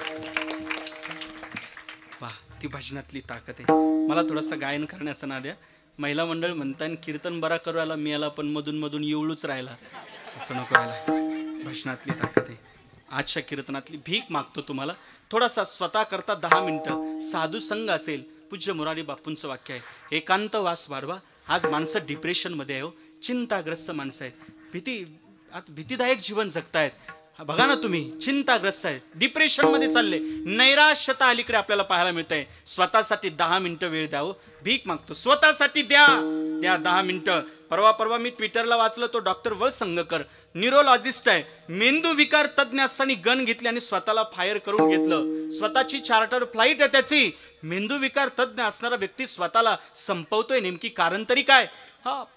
वा, ती भजनातली ताकद आहे. मला थोडंसं गायन करण्याचं नाद आहे. महिला मंडळ म्हणताय कीर्तन बरा करू आला, मी आला पण मधून मधून येऊळूच राहिला, असं नको व्हायला. भजनातली ताकद आहे. आजच्या कीर्तनातली भीक मागतो तुम्हाला थोडासा स्वतः करता 10 मिनिटं साधू संघ असेल. पूज्य मुरारी बापूंचं वाक्य आहे, एकांत वास वाढवा. आज माणसं डिप्रेशनमध्ये आहे हो, चिंताग्रस्त माणसं आहेत. आता भीतीदायक जीवन जगतायत. बघा ना तुम्ही, चिंताग्रस्त आहेत, डिप्रेशनमध्ये चालले. नैराश्यता अलीकडे आपल्याला पाहायला मिळत आहे. स्वतःसाठी 10 मिनिटं वेळ द्यावं. भीक मागतो, स्वतःसाठी द्या 10 मिनिटं. परवा मी ट्विटरला वाचलं, तो डॉक्टर वळसंगकर न्यूरोलॉजिस्ट आहे, मेंदू विकार तज्ज्ञ असताना गन घेतली आणि स्वतःला फायर करून घेतलं. स्वतःची चार्टर फ्लाईट आहे त्याची. मेंदू विकार तज्ज्ञ असणारा व्यक्ती स्वतःला संपवतोय. नेमकी कारण तरी काय?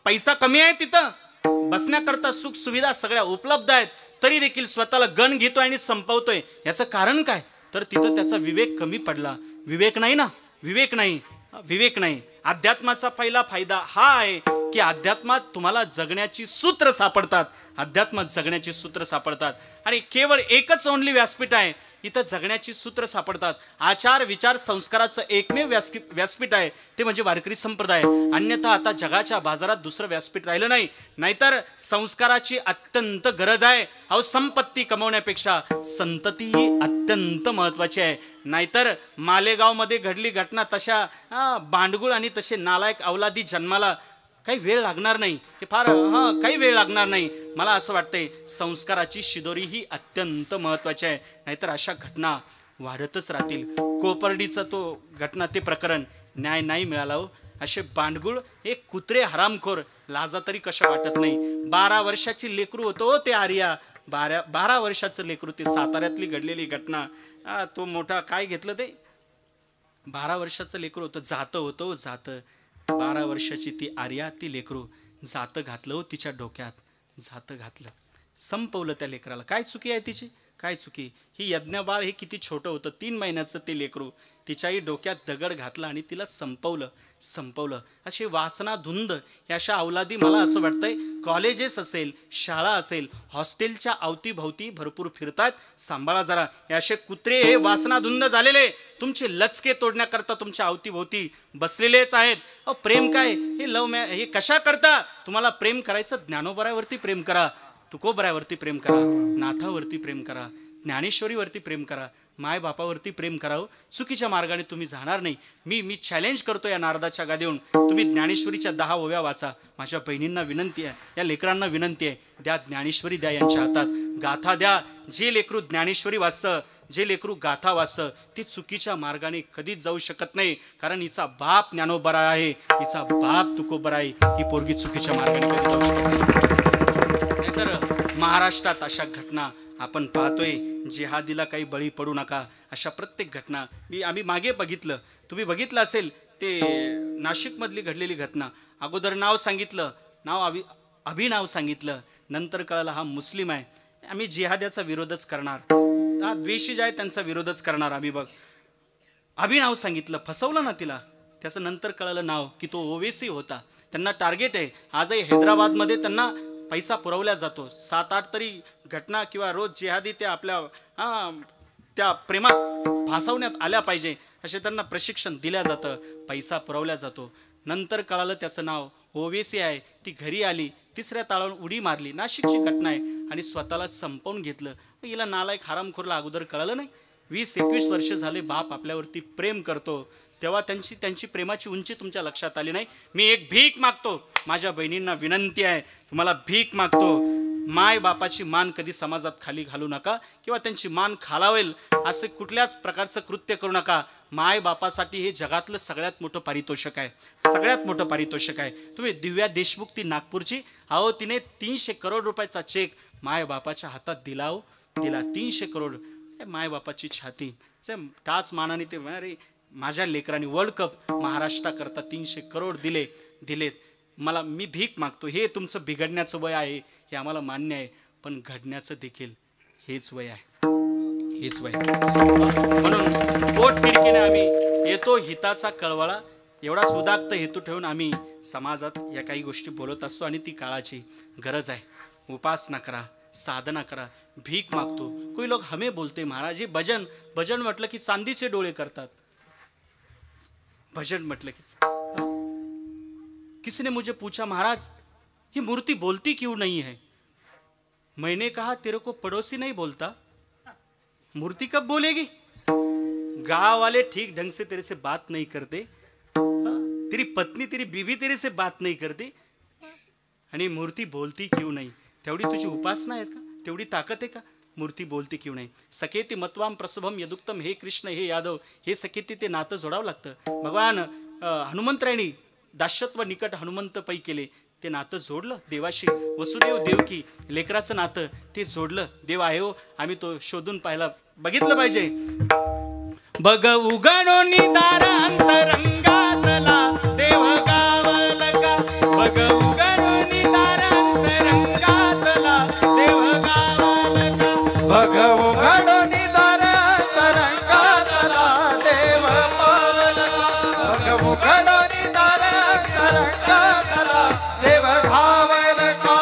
पैसा कमी आहे तिथं, बसण्याकरता सुख सुविधा सगळ्या उपलब्ध आहेत, तरी देखील स्वतःला गन घेतोय आणि संपवतोय. याचं कारण काय? तर तिथं त्याचा विवेक कमी पडला. विवेक नाही ना, विवेक नाही, विवेक नाही. अध्यात्माचा पहिला फायदा हा आहे की अध्यात्मात तुम्हाला जगण्याची सूत्र सापडतात. अध्यात्मात जगण्याची सूत्र सापडतात आणि केवळ एकच ओनली व्यासपीठ आहे इथं जगण्याची सूत्र सापडतात. आचार विचार संस्काराचं एकमेव व्यासपीठ आहे ते म्हणजे वारकरी संप्रदाय. अन्यथा आता जगाच्या बाजारात दुसरं व्यासपीठ राहिलं नाही. नाहीतर संस्काराची अत्यंत गरज आहे. अहो, संपत्ती कमवण्यापेक्षा संतती ही अत्यंत महत्वाची आहे. नाहीतर मालेगावमध्ये घडली घटना तशा बांडगुळ आणि तसे नालायक अवलादी जन्माला काही वेळ लागणार नाही. हे फार काही वेळ लागणार नाही. मला असं वाटतंय संस्काराची शिदोरी ही अत्यंत महत्वाची आहे. नाहीतर अशा घटना वाढतच राहतील. कोपर्डीचा तो घटना, ते प्रकरण न्याय नाही मिळाला हो. असे बांडगुळ, एक कुत्रे हरामखोर, लाजा तरी कशा वाटत नाही. 12 वर्षाची लेकरू होतो ते आर्या, 12 वर्षाचं लेकरू. ते साताऱ्यातली घडलेली घटना. तो मोठा काय घेतलं ते 12 वर्षाचं लेकरू होतं, जातं होतं, जातं. 12 वर्षाची ती आर्या, ती लेकरू, जातं घातलं हो तिच्या डोक्यात, जातं घातलं, संपवलं त्या लेकराला. काय चुकी आहे तिची? काय चुकी? ही यज्ञबाळ हे किती छोटं होतं, 3 महिन्याचं ते लेकरू. तिच्याही डोक्यात दगड घातला आणि तिला संपवलं. अशी वासना धुंद या अशा अवलादी, मला असं वाटतंय कॉलेजेस असेल, शाळा असेल, हॉस्टेलच्या अवतीभवती भरपूर फिरतात. सांभाळा जरा. हे असे कुत्रे हे वासना धुंद झालेले तुमचे लचके तोडण्याकरता तुमच्या अवतीभोवती बसलेलेच आहेत. प्रेम काय हे हे कशा करता? तुम्हाला प्रेम करायचं, ज्ञानोबरावरती प्रेम करा, तुकोबरावरती प्रेम करा, नाथावरती प्रेम करा, ज्ञानेश्वरीवरती प्रेम करा. मायबापावरती प्रेम करावं, चुकीच्या मार्गाने तुम्ही जाणार नाही. मी चॅलेंज करतो या नारदाच्या गादीवरून, तुम्ही ज्ञानेश्वरीच्या 10 ओव्या वाचा. माझ्या बहिणींना विनंती आहे, या लेकरांना विनंती आहे, द्या ज्ञानेश्वरी, द्या यांच्या हातात, गाथा द्या. जे लेकरू ज्ञानेश्वरी वाचतं, जे लेकरू गाथा वाचतं, ती चुकीच्या मार्गाने कधीच जाऊ शकत नाही. कारण हिचा बाप ज्ञानोबरा आहे, हिचा बाप तुकोबरा आहे. ही पोरगी चुकीच्या मार्गाने कधी जाऊ शकत नाही. तर महाराष्ट्रात अशा घटना आपण पाहतोय. जिहादीला काही बळी पडू नका, अशा प्रत्येक घटना आम्ही मागे बघितलं. तुम्ही बघितलं असेल ते नाशिकमधली घडलेली घटना. अगोदर नाव सांगितलं, अभिनाव सांगितलं, नंतर कळलं हा मुस्लिम आहे. आम्ही जिहाद्याचा विरोधच करणार, हा द्वेषी जे आहे त्यांचा विरोधच करणार. आम्ही बघ अभिनाव सांगितलं, फसवलं ना तिला. त्याचं नंतर कळलं नाव की तो ओवेसी होता. त्यांना टार्गेट आहे. आजही हैदराबादमध्ये त्यांना पैसा पुरवला जातो. 7-8 तरी घटना किंवा रोज जिहादी ते आपल्या त्या प्रेमात फासवण्यात आल्या पाहिजे असे त्यांना प्रशिक्षण दिल्या जातं, पैसा पुरवला जातो. नंतर कळालं त्याचं नाव ओवेसी आहे. ती घरी आली, तिसऱ्या ताळावरून उडी मारली. नाशिकची घटना आहे. आणि स्वतःला संपवून घेतलं. हिला नालायक हरामखोरला अगोदर कळलं नाही. 20-21 वर्ष झाले बाप आपल्यावरती प्रेम करतो, तेव्हा त्यांची प्रेमाची उंची तुमच्या लक्षात आली नाही. मी एक भीक मागतो, माझ्या बहिणींना विनंती आहे, तुम्हाला भीक मागतो, माय बापाची मान कधी समाजात खाली घालू नका किंवा त्यांची मान खालावेल असे कुठल्याच प्रकारचं कृत्य करू नका. माय बापासाठी हे जगातलं सगळ्यात मोठं पारितोषिक आहे, सगळ्यात मोठं पारितोषिक आहे. तुम्ही दिव्या देशमुख, ती नागपूरची, अहो तिने 300 करोड रुपयाचा चेक माय बापाच्या हातात दिला. 300 करोड. माय बापाची छाती, त्याच मानाने ते अरे माझ्या लेकरांनी वर्ल्ड कप महाराष्ट्राकरता 300 करोड दिलेत. मी भीक मागतो. हे तुमचं बिघडण्याचं वय आहे, हे आम्हाला मान्य आहे, पण घडण्याचं देखील हेच वय आहे, हेच वय. म्हणून पोट खिडकीने आम्ही येतो, हिताचा कळवळा एवढाच उदात्त हेतू ठेवून आम्ही समाजात या काही गोष्टी बोलत असतो. आणि ती काळाची गरज आहे. उपासना करा, साधना करा, भीक मागतो. कोई लोक हमें बोलते महाराज हे भजन म्हटलं की चांदीचे डोळे करतात. भजन म्हटलं की किसी ने मुझे पूछा, महाराज ये मूर्ति बोलती क्यों नहीं है? मैंने कहा तेरे को पड़ोसी नहीं बोलता, मूर्ति कब बोलेगी? गांव वाले ठीक ढंग से तेरे से बात नहीं करते, तेरी पत्नी तेरी बीवी तेरे से बात नहीं करती, आणि मूर्ति बोलती क्यों नहीं? तेवढी तुझी उपासना आहे का? तेवढी ताकद आहे का? मूर्ती बोलती क्यों नाही? सखेती मत्वाम प्रसभम यदुक्तम, हे कृष्ण हे यादव, हे सखेती ते नातं जोडावं लागतं. भगवान हनुमंतरायणी दास्यत्व निकट हनुमंत पै केले, ते नातं जोडलं देवाशी. वसुदेव देवकी लेकराचं नातं ते जोडलं. देव आहे हो, आम्ही तो शोधून बघितलं पाहिजे. बघ उघडो निदार अंतरंगातला देव गावल का, बघ उघडो निदार अंतरंगातला देव गावल का, बघ उघडो निदार अंतरंगातला देव पावल का, बघ उघडो निदार अंतरंगातला देव घावल का.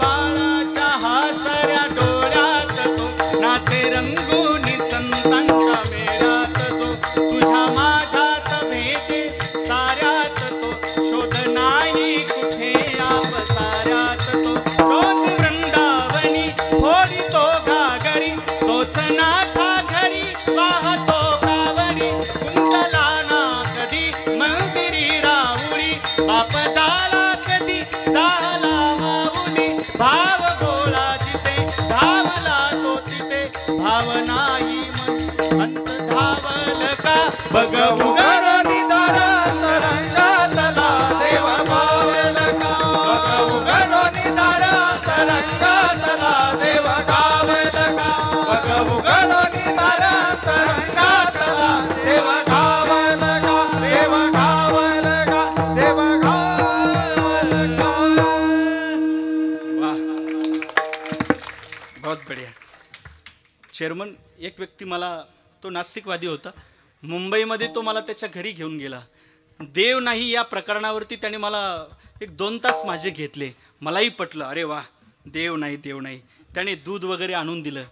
बाळाच्या हासऱ्या डोळ्यात तो नाचे रंगूनी संतांच्या मेळात जो, तुझ्या माझ्यात भेटे साऱ्यात तो, शोध नाही कुठे आप साऱ्यात तो, रोज वृंदावनी फोडितो घागरी, तोच नाथा घरी वाहतो कावरी, कुंदला ना कधी मंदिरी राहुळी, बाप झाला कधी झाला माऊली, भाव गोळा जिथे धावला तो तिथे, भाव नाही मग अंत धावल का, बघ उघडो निदार अंतरंगातला देव पावल का, बघ उघडो निदार अंतरंगातला देव घावल का, बघ उघडो निदार अंतरंगातला देव घावल का, देव घावल का, देव घावल का. वाह, बहुत बढिया. चेअरमन एक व्यक्ती मला, तो नास्तिकवादी होता, मुंबईमध्ये तो मला त्याच्या घरी घेऊन गेला. देव नाही या प्रकरणावरती त्याने मला 1-2 तास माझे घेतले. मलाही पटलं, अरे वा देव नाही देव नाही. त्याने दूध वगैरे आणून दिलं.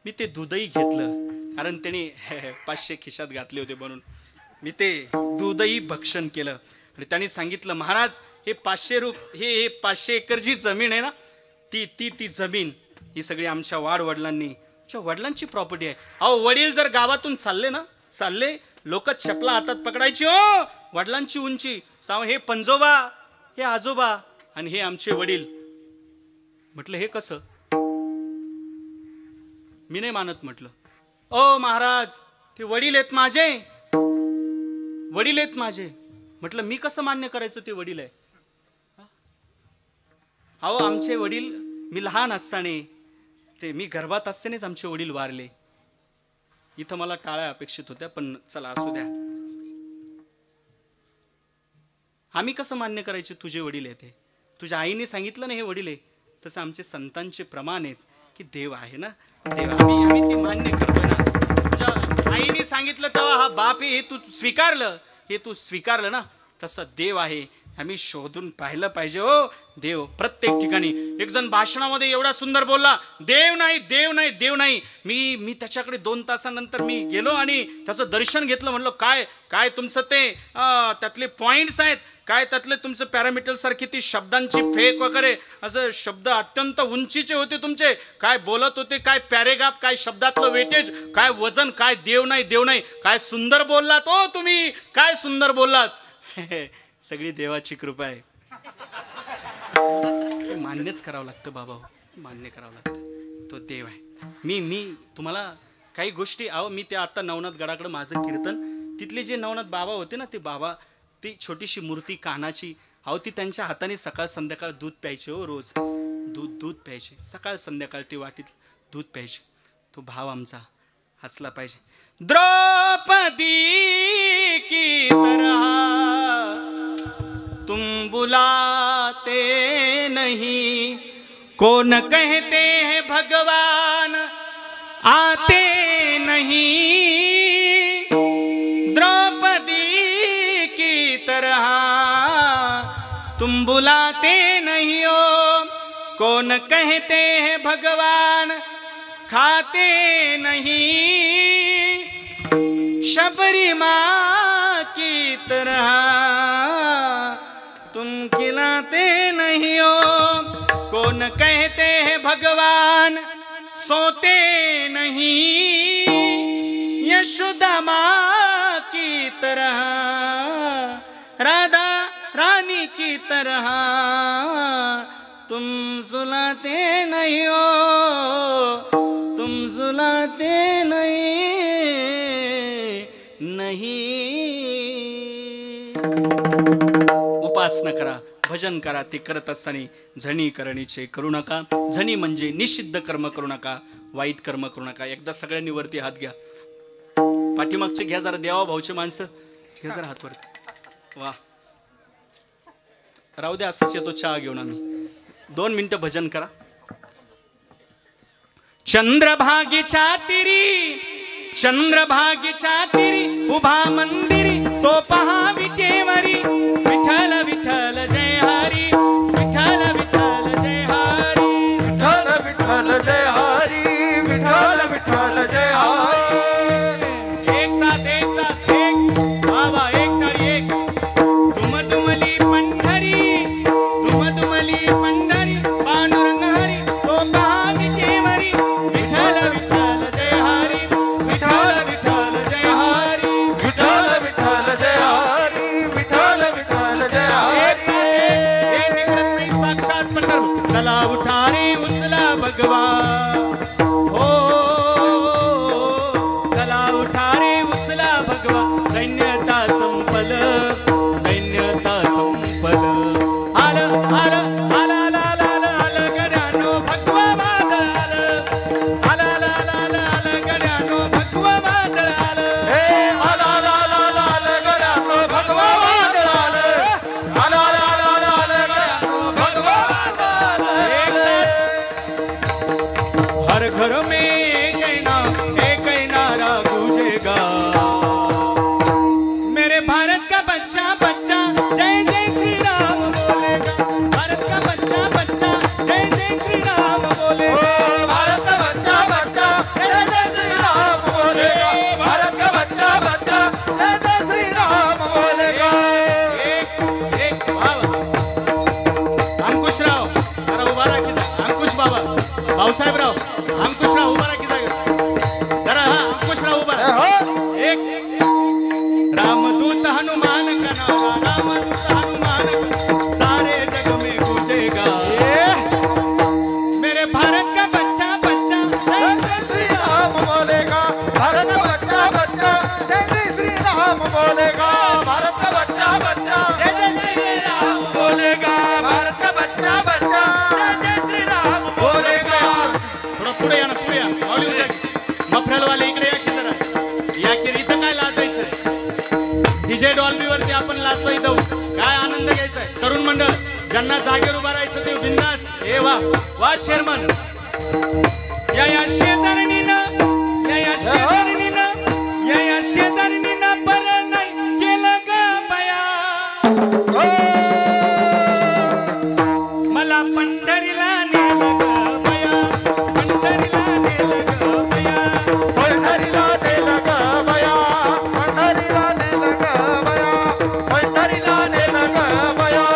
मी ते दूधही घेतलं, कारण त्याने 500 खिशात घातले होते म्हणून. मी ते दूधही भक्षण केलं. आणि त्याने सांगितलं, महाराज हे 500 एकर जी जमीन आहे ना, ती जमीन ही सगळी आमच्या वाडवडिलांनी तुमच्या वडिलांची प्रॉपर्टी आहे. अहो वडील जर गावातून चालले लोक चपला हातात पकडायची. हो वडिलांची उंची सांग, हे पंजोबा, हे आजोबा आणि हे आमचे वडील. म्हटलं हे कसं? मी नाही मानत. म्हटलं ओ महाराज, ते वडील आहेत माझे, वडील आहेत माझे. म्हटलं मी कसं मान्य करायचं ते वडील आहे? अहो आमचे वडील, मी लहान असताना, ते मी गर्भात असतानाच आमचे वडील वारले. इथं मला टाळ्या अपेक्षित होत्या, पण चला असू द्या. आम्ही कसं मान्य करायचे तुझे वडील आहेत? तुझ्या आईने सांगितलं ना हे वडील आहे, तसं आमचे संतांचे प्रमाण आहेत की देव आहे ना, देव. आम्ही ते मान्य करतोय ना. तुझ्या आईने सांगितलं तेव्हा हा बाप आहे, हे तू स्वीकारलं ना, तसं देव आहे. आम्ही शोधून पाहिलं पाहिजे. हो देव प्रत्येक ठिकाणी. एक जण भाषणामध्ये एवढा सुंदर बोलला, देव नाही, देव नाही, देव नाही. मी त्याच्याकडे 2 तासानंतर मी गेलो आणि त्याचं दर्शन घेतलं. म्हणलं काय काय तुमचं ते त्यातले पॉइंट्स आहेत, काय त्यातले तुमचं पॅरामीटर सारखी ती शब्दांची फेक वगैरे, असं शब्द अत्यंत उंचीचे होते तुमचे. काय बोलत होते, काय पॅरेग्राफ, काय शब्दातलं वेटेज, काय वजन, काय देव नाही, देव नाही. काय सुंदर बोललात हो तुम्ही, काय सुंदर बोललात. सगळी देवाची कृपा आहे. मान्यच करावं लागतं बाबा, मान्य करावं लागतं. तो देव आहे. मी तुम्हाला काही गोष्टी, अहो मी ते आता नवनाथ गडाकडं माझं कीर्तन, तिथले जे नवनाथ बाबा होते ना, ते बाबा, ती छोटीशी मूर्ती कानाची, अहो ती त्यांच्या हाताने सकाळ संध्याकाळ दूध प्यायचे. हो रोज दूध प्यायचे, सकाळ संध्याकाळ ते वाटीत दूध प्यायचे. तो भाव आमचा हसला पाहिजे. द्रौपदी की तरह तुम बुलाते नहीं, कौन कहते हैं भगवान आते नहीं. द्रौपदी की तरह तुम बुलाते नहीं हो, कौन कहते हैं भगवान खाते नहीं. शबरी माँ की तरह तुम खिलाते नहीं हो, कौन कहते हैं भगवान सोते नहीं. यशोदा माँ की तरह, राधा रानी की तरह तुम सुलाते नहीं हो, तुम सुलाते नहीं. उपासना करा, भजन करा. ते करत असताना झणी करणीचे करू नका. झणी म्हणजे निषिद्ध कर्म करू नका, वाईट कर्म करू नका. एकदा सगळ्यांनी वरती हात घ्या. पाठीमागचे घ्या जरा, देवा भाऊचे माणसं घ्या जरा हात वरती. वा, राहू द्या असंच येतो चहा घेऊन आम्ही. 2 मिनिटं भजन करा. चंद्रभागेच्या तिरी, चंद्रभागेच्या तिरी उभा मंदिरी, तो पहा विटेवरी. विठ्ठल विठ्ठल जय हरी, विठ्ठल विठ्ठल जय हरी, विठ्ठल विठ्ठल जय हरी, विठ्ठल विठ्ठल जय हरी. एक साथ एक बाबा, एक टाळी एक. दुमदुमली पंढरी, दुमदुमली पंढरी, पांडुरंग हरी, तो पहा विटेवरी. विठ्ठल विठ्ठल जय हरी, विठ्ठल विठ्ठल जय हरी, विठ्ठल विठ्ठल जय हरी, विठ्ठल विठ्ठल जय हरी. हे निघत नाही साक्षात पंढरपूर. चला उठा रे उचला भगवा. हो उभा राहा की जागा जरा हा अंकुशराव उभा ए, राहा. हो. एक रामदूत हनुमान का नारा रामदूत हनुमान का, सारे जग में गूंजेगा मेरे भारत का बच्चा बच्चा जय जय श्री राम बोलेगा भारत का बच्चा बच्चा जय जय श्री राम बोलेगा भारत का बच्चा बच्चा जय जय श्री राम बोलेगा भारत का बच्चा बच्चा जय जय श्री राम बोलेगा. थोडं पुढे या ना पुढे या हॉलिवूड मफरलवाले इकडे या की जरा या की इथं काय लाजायचं डीजे डॉल्बी वरती आपण लाजतोय इथं काय आनंद घ्यायचा आहे तरुण मंडळ ज्यांना जागेवर उभा राहायचं ते बिंदास हे वा वा चेअरमन या शेजारणीनं या शेजारणीनं या शेजारणीनं बरं नाही केलं ग बया मला पंढरीला नेलं ग बया पंढरीला नेलं ग बया पंढरीला नेलं ग बया पंढरीला नेलं ग बया पंढरीला नेलं ग बया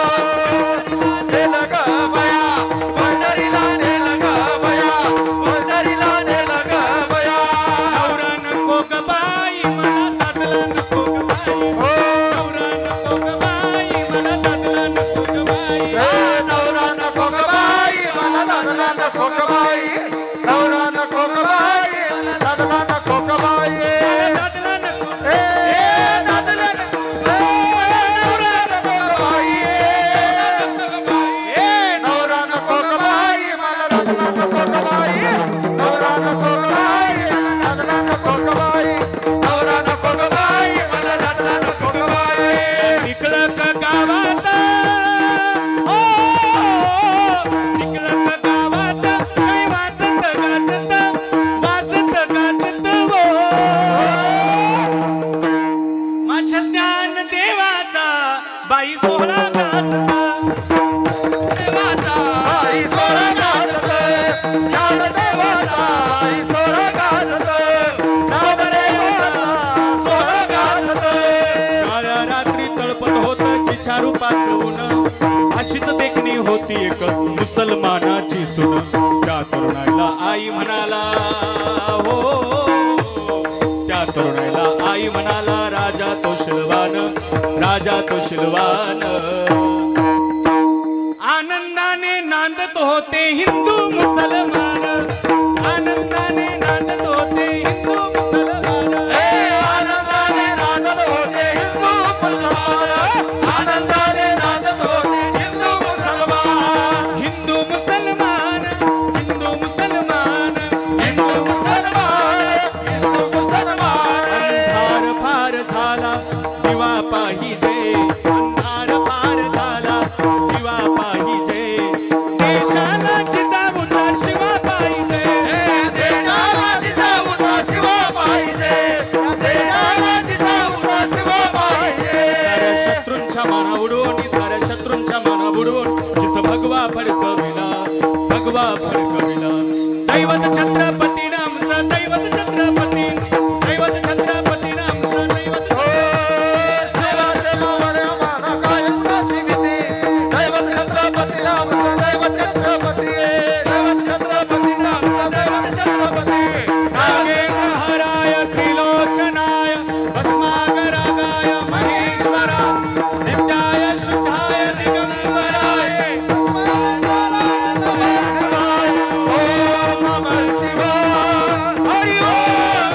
नेलं ग बया पंढरीला नेलं ग बया पंढरीला नेलं ग बया. नवरा नको ग बाई मला दादला नको ग बाई हो नवरा नको ग बाई मला दादला नको ग बाई ए, नवरा नको ग बाई मला दादला नको ग बाई नवरा नको ग बाई मला दादला नको ग बाई दादला नको ए दादला नको ए नवरा नको ग बाई ए नवरा नको ग बाई मला दादला नको ग बाई नवरा नको ग बाई मला दादला नको ग बाई नवरा नको ग बाई मला दादला नको ग बाई. निकळ का गावात हो निकळ का गावात काय वाजत गाजत वाजत गाजत हो माझ्या ज्ञान देवाचा बाई सोहळा गाजता देवाचा आई सोहळा गाजत ज्ञान देवाचा आई सोहळा गाजत ज्ञान देवाचा सोहळा गाजत. काळ्या रात्री तळपत होत जिच्या रूपाचं ऊन अशीच देखणी होती एक मुसलमानाची सून त्या तरुणाईला आई म्हणाला हो त्या तरुणाईला आई म्हणाला राजा तो शिलवान आनंदाने नांदत होते हिंदू मुसलमान आनंदाने नांदत होते हिंदू मुसलमान आनंदाने नाचत होते हिंदू मुसलमान आनंदाने नाचत होते हिंदू मुसलमान हिंदू मुसलमान हिंदू मुसलमान हिंदू मुसलमान हिंदू मुसलमान. अंधार फार झाला दिवा पाहिजे अंधार फार झाला दिवा पाहिजे देशाला जिजाऊचा शिवा पाहिजे देशाला जिजाऊचा शिवा पाहिजे देशाला जिजाऊचा शिवा पाहिजे. साऱ्या शत्रूंच्या माना उडवून साऱ्या शत्रूंच्या माना बुडवून जिथं भगवा फडकविला दैवत छत्रपती नामचं दैवत छत्रपती नामचं दैवत हो शिवाचे मावळे आम्हाला कायम राहती भीती दैवत छत्रपती रामचं दैवत छत्रपती दैवत छत्रपती रामचं दैवत छत्रपती. नागेंद्रहराय त्रिलोचनाय भस्मागरागाय महेश्वरा नित्याय शुद्धाय दिगंबराय ओम नमः शिवाय हरि ओम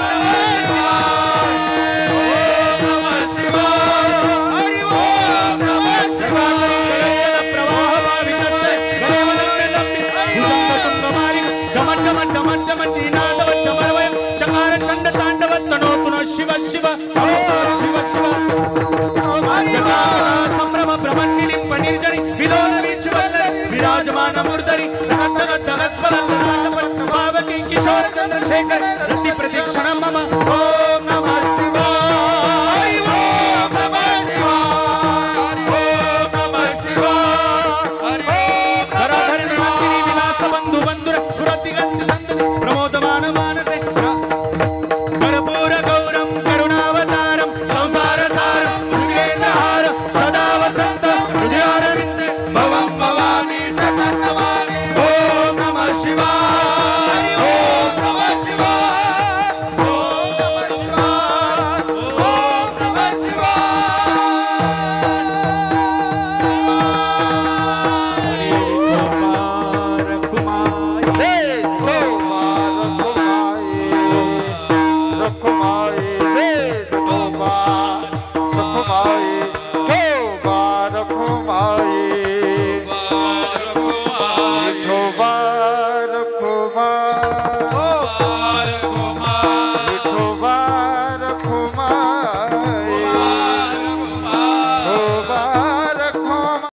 नमः शिवाय हरि ओम नमः शिवाय. प्रवाह भावितस्य गणवलंबि भुजंगतुंगमालिक डमड्डमड्डमड्डमड्डी नादवड्डमरवयं चकार चंड तांडवत्तनोतुनो शिव शिव शिव शिव जगाना संभ्रम ब्रह्मण्डिलिं पनिर्जनि विलोल विचवल्लरि विराजमान मूर्धरि पावकी किशोर चंद्रशेखर रति प्रतीक्षण मम ओम नमः